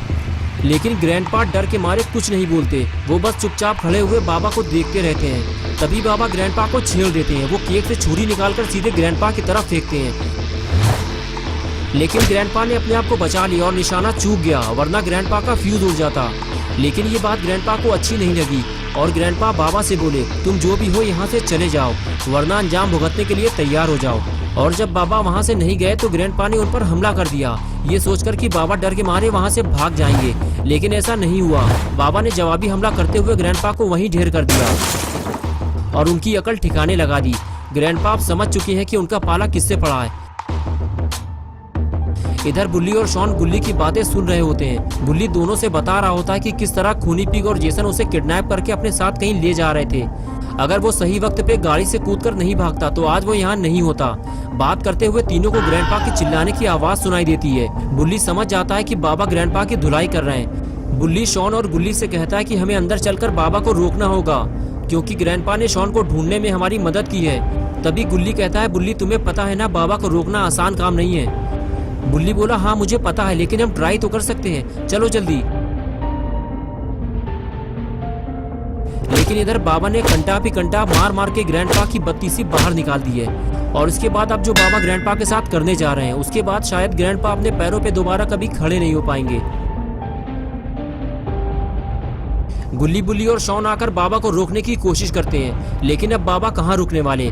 लेकिन ग्रैंडपा डर के मारे कुछ नहीं बोलते। वो बस चुपचाप खड़े हुए बाबा को देखते रहते हैं। तभी बाबा ग्रैंडपा को छेड़ देते हैं। वो केक से छुरी निकालकर सीधे ग्रैंडपा की तरफ फेंकते हैं, लेकिन ग्रैंडपा ने अपने आप को बचा लिया और निशाना चूक गया, वरना ग्रैंडपा का फ्यूज उड़ जाता। लेकिन ये बात ग्रैंडपा को अच्छी नहीं लगी और ग्रैंडपा बाबा से बोले तुम जो भी हो यहाँ से चले जाओ, वरना अंजाम भुगतने के लिए तैयार हो जाओ। और जब बाबा वहाँ से नहीं गए तो ग्रैंडपा ने उन पर हमला कर दिया, ये सोचकर कि बाबा डर के मारे वहाँ से भाग जाएंगे, लेकिन ऐसा नहीं हुआ। बाबा ने जवाबी हमला करते हुए ग्रैंडपा को वहीं ढेर कर दिया और उनकी अकल ठिकाने लगा दी। ग्रैंडपा अब समझ चुके हैं कि उनका पाला किससे पड़ा है। इधर बुल्ली और शॉन गुल्ली की बातें सुन रहे होते हैं। बुल्ली दोनों से बता रहा होता है कि किस तरह खूनी पिग और जेसन उसे किडनैप करके अपने साथ कहीं ले जा रहे थे। अगर वो सही वक्त पे गाड़ी से कूदकर नहीं भागता तो आज वो यहाँ नहीं होता। बात करते हुए तीनों को ग्रैंडपा की चिल्लाने की आवाज सुनाई देती है। बुल्ली समझ जाता है कि बाबा ग्रैंडपा की धुलाई कर रहे हैं। बुल्ली शॉन और गुल्ली से कहता है कि हमें अंदर चलकर बाबा को रोकना होगा, क्योंकि ग्रैंडपा ने शॉन को ढूंढने में हमारी मदद की है। तभी गुल्ली कहता है बुल्ली तुम्हें पता है ना बाबा को रोकना आसान काम नहीं है। बुल्ली बोला हाँ मुझे पता है, लेकिन हम ट्राई तो कर सकते हैं, चलो जल्दी। लेकिन इधर बाबा ने कंटा भी कंटा मार मार के ग्रैंडपा की बत्तीसी बाहर निकाल दी है। और इसके बाद अब जो बाबा ग्रैंडपा के साथ करने जा रहे हैं, उसके बाद शायद ग्रैंडपा अपने पैरों पे दोबारा कभी खड़े नहीं हो पाएंगे। गुल्ली, बुल्ली और शॉन आकर बाबा को रोकने की कोशिश करते हैं, लेकिन अब बाबा कहाँ रुकने वाले।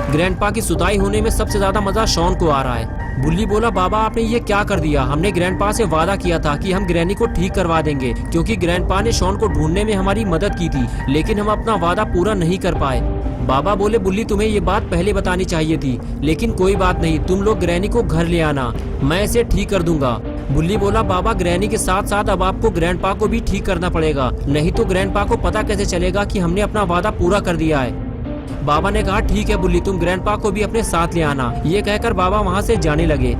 ग्रैंडपा की सुताई होने में सबसे ज्यादा मजा शॉन को आ रहा है। बुल्ली बोला, बाबा आपने ये क्या कर दिया? हमने ग्रैंडपा से वादा किया था कि हम ग्रैनी को ठीक करवा देंगे, क्योंकि ग्रैंडपा ने शॉन को ढूंढने में हमारी मदद की थी, लेकिन हम अपना वादा पूरा नहीं कर पाए। बाबा बोले, बुल्ली तुम्हें ये बात पहले बतानी चाहिए थी, लेकिन कोई बात नहीं, तुम लोग ग्रैनी को घर ले आना, मैं इसे ठीक कर दूंगा। बुल्ली बोला, बाबा ग्रैनी के साथ साथ अब आपको ग्रैंडपा को भी ठीक करना पड़ेगा, नहीं तो ग्रैंडपा को पता कैसे चलेगा कि हमने अपना वादा पूरा कर दिया है। बाबा ने कहा, ठीक है बुल्ली, तुम ग्रैंडपा को भी अपने साथ ले आना। ये कहकर बाबा वहाँ से जाने लगे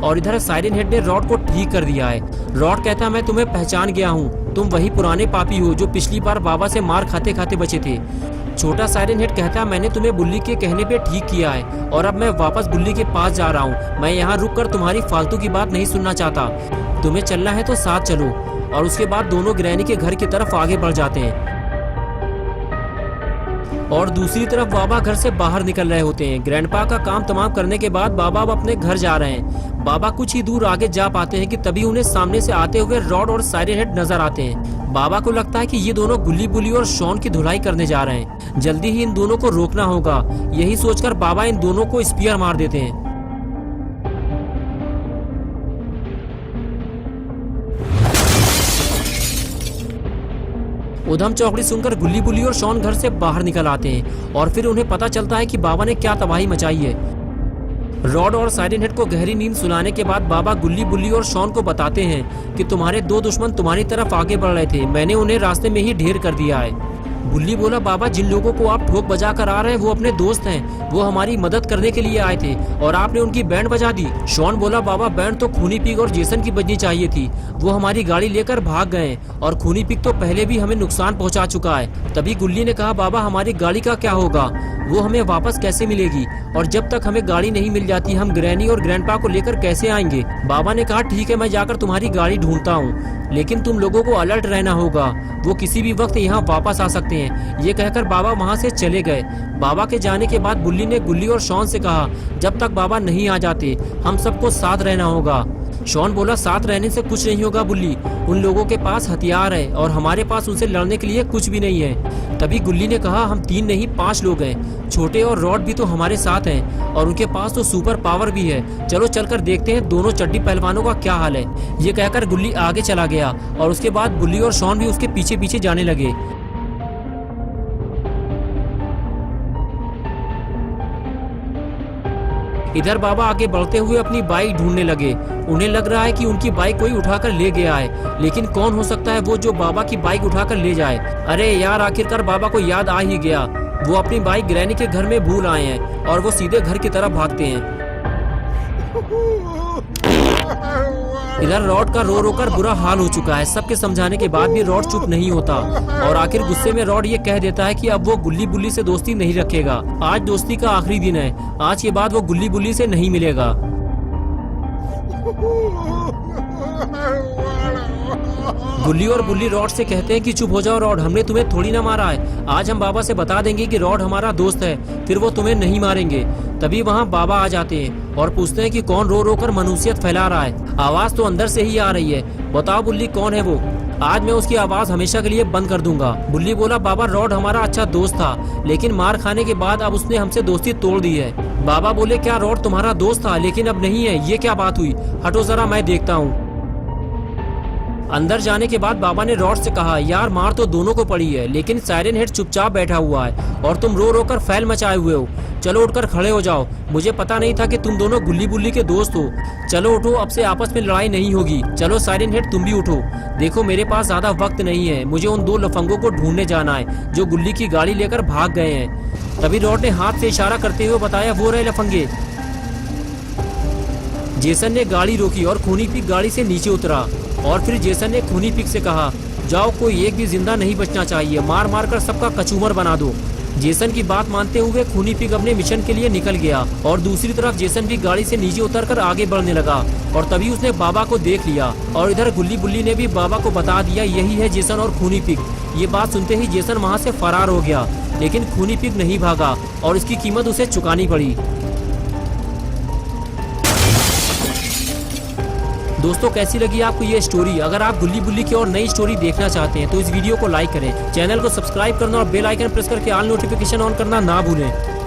और इधर साइरन हेड ने रॉड को ठीक कर दिया है। रॉड कहता, मैं तुम्हें पहचान गया हूँ, तुम वही पुराने पापी हो जो पिछली बार बाबा से मार खाते खाते बचे थे। छोटा साइरन हेड कहता, मैंने तुम्हें बुल्ली के कहने पे ठीक किया है और अब मैं वापस बुल्ली के पास जा रहा हूँ। मैं यहाँ रुककर तुम्हारी फालतू की बात नहीं सुनना चाहता, तुम्हें चलना है तो साथ चलो। और उसके बाद दोनों ग्रैनी के घर की तरफ आगे बढ़ जाते हैं और दूसरी तरफ बाबा घर से बाहर निकल रहे होते हैं। ग्रैंडपा का काम तमाम करने के बाद बाबा अब अपने घर जा रहे हैं। बाबा कुछ ही दूर आगे जा पाते हैं कि तभी उन्हें सामने से आते हुए रॉड और साइरन हेड नजर आते हैं। बाबा को लगता है कि ये दोनों गुल्ली बुल्ली और शॉन की धुलाई करने जा रहे हैं, जल्दी ही इन दोनों को रोकना होगा। यही सोचकर बाबा इन दोनों को स्पीयर मार देते हैं। उधम चौकड़ी सुनकर गुल्ली बुल्ली और शॉन घर से बाहर निकल आते हैं और फिर उन्हें पता चलता है कि बाबा ने क्या तबाही मचाई है। रॉड और साइरन हेड को गहरी नींद सुलाने के बाद बाबा गुल्ली बुल्ली और शॉन को बताते हैं कि तुम्हारे दो दुश्मन तुम्हारी तरफ आगे बढ़ रहे थे, मैंने उन्हें रास्ते में ही ढेर कर दिया है। बुल्ली बोला, बाबा जिन लोगों को आप ठोक बजा कर आ रहे हैं वो अपने दोस्त हैं, वो हमारी मदद करने के लिए आए थे और आपने उनकी बैंड बजा दी। शॉन बोला, बाबा बैंड तो खूनी पिग और जेसन की बजनी चाहिए थी, वो हमारी गाड़ी लेकर भाग गए और खूनी पिग तो पहले भी हमें नुकसान पहुंचा चुका है। तभी गुल्ली ने कहा, बाबा हमारी गाड़ी का क्या होगा, वो हमें वापस कैसे मिलेगी, और जब तक हमें गाड़ी नहीं मिल जाती हम ग्रैनी और ग्रैंडपा को लेकर कैसे आएंगे। बाबा ने कहा, ठीक है मैं जाकर तुम्हारी गाड़ी ढूंढता हूँ, लेकिन तुम लोगों को अलर्ट रहना होगा, वो किसी भी वक्त यहाँ वापस आ सकते हैं। ये कहकर बाबा वहाँ से चले गए। बाबा के जाने के बाद बुल्ली ने गुल्ली और शॉन से कहा, जब तक बाबा नहीं आ जाते हम सबको साथ रहना होगा। शॉन बोला, साथ रहने से कुछ नहीं होगा बुल्ली, उन लोगों के पास हथियार है और हमारे पास उनसे लड़ने के लिए कुछ भी नहीं है। तभी गुल्ली ने कहा, हम 3 नहीं 5 लोग हैं, छोटे और रॉड भी तो हमारे साथ हैं और उनके पास तो सुपर पावर भी है, चलो चलकर देखते हैं दोनों चड्डी पहलवानों का क्या हाल है। ये कहकर गुल्ली आगे चला गया और उसके बाद बुल्ली और शॉन भी उसके पीछे पीछे जाने लगे। इधर बाबा आगे बढ़ते हुए अपनी बाइक ढूंढने लगे। उन्हें लग रहा है कि उनकी बाइक कोई उठाकर ले गया है, लेकिन कौन हो सकता है वो जो बाबा की बाइक उठाकर ले जाए। अरे यार, आखिरकार बाबा को याद आ ही गया, वो अपनी बाइक ग्रैनी के घर में भूल आए हैं और वो सीधे घर की तरफ भागते हैं। इधर रॉड का रो रो कर बुरा हाल हो चुका है। सबके समझाने के बाद भी रॉड चुप नहीं होता और आखिर गुस्से में रॉड ये कह देता है कि अब वो गुल्ली बुल्ली से दोस्ती नहीं रखेगा। आज दोस्ती का आखिरी दिन है, आज के बाद वो गुल्ली बुल्ली से नहीं मिलेगा। गुल्ली और बुल्ली रॉड से कहते हैं कि चुप हो जाओ रॉड, हमने तुम्हें थोड़ी ना मारा है, आज हम बाबा से बता देंगे कि रॉड हमारा दोस्त है, फिर वो तुम्हें नहीं मारेंगे। तभी वहाँ बाबा आ जाते हैं और पूछते हैं कि कौन रो रो कर मनुष्यत फैला रहा है, आवाज तो अंदर से ही आ रही है, बताओ बुल्ली कौन है वो, आज मैं उसकी आवाज हमेशा के लिए बंद कर दूंगा। बुल्ली बोला, बाबा रॉड हमारा अच्छा दोस्त था, लेकिन मार खाने के बाद अब उसने हमसे दोस्ती तोड़ दी है। बाबा बोले, क्या रॉड तुम्हारा दोस्त था लेकिन अब नहीं है, ये क्या बात हुई, हटो जरा मैं देखता हूँ। अंदर जाने के बाद बाबा ने रॉड से कहा, यार मार तो दोनों को पड़ी है, लेकिन साइरन हेड चुपचाप बैठा हुआ है और तुम रो रो कर फैल मचाए हुए हो, चलो उठकर खड़े हो जाओ, मुझे पता नहीं था कि तुम दोनों गुल्ली बुल्ली के दोस्त हो, चलो उठो, अब से आपस में लड़ाई नहीं होगी। चलो साइरन हेड तुम भी उठो, देखो मेरे पास ज्यादा वक्त नहीं है, मुझे उन 2 लफंगों को ढूंढने जाना है जो गुल्ली की गाड़ी लेकर भाग गए हैं। तभी रॉड ने हाथ से इशारा करते हुए बताया, वो रहे लफंगे। जेसन ने गाड़ी रोकी और खूनी पिग गाड़ी से नीचे उतरा और फिर जेसन ने खूनी पिग से कहा, जाओ कोई एक भी जिंदा नहीं बचना चाहिए, मार मार कर सबका कचूमर बना दो। जेसन की बात मानते हुए खूनी पिग अपने मिशन के लिए निकल गया और दूसरी तरफ जेसन भी गाड़ी से नीचे उतरकर आगे बढ़ने लगा और तभी उसने बाबा को देख लिया और इधर गुल्ली बुल्ली ने भी बाबा को बता दिया, यही है जेसन और खूनी पिग। ये बात सुनते ही जेसन वहाँ से फरार हो गया, लेकिन खूनी पिग नहीं भागा और इसकी कीमत उसे चुकानी पड़ी। दोस्तों कैसी लगी आपको ये स्टोरी? अगर आप गुल्ली बुल्ली की और नई स्टोरी देखना चाहते हैं तो इस वीडियो को लाइक करें, चैनल को सब्सक्राइब करना और बेल आइकन प्रेस करके ऑल नोटिफिकेशन ऑन करना ना भूलें।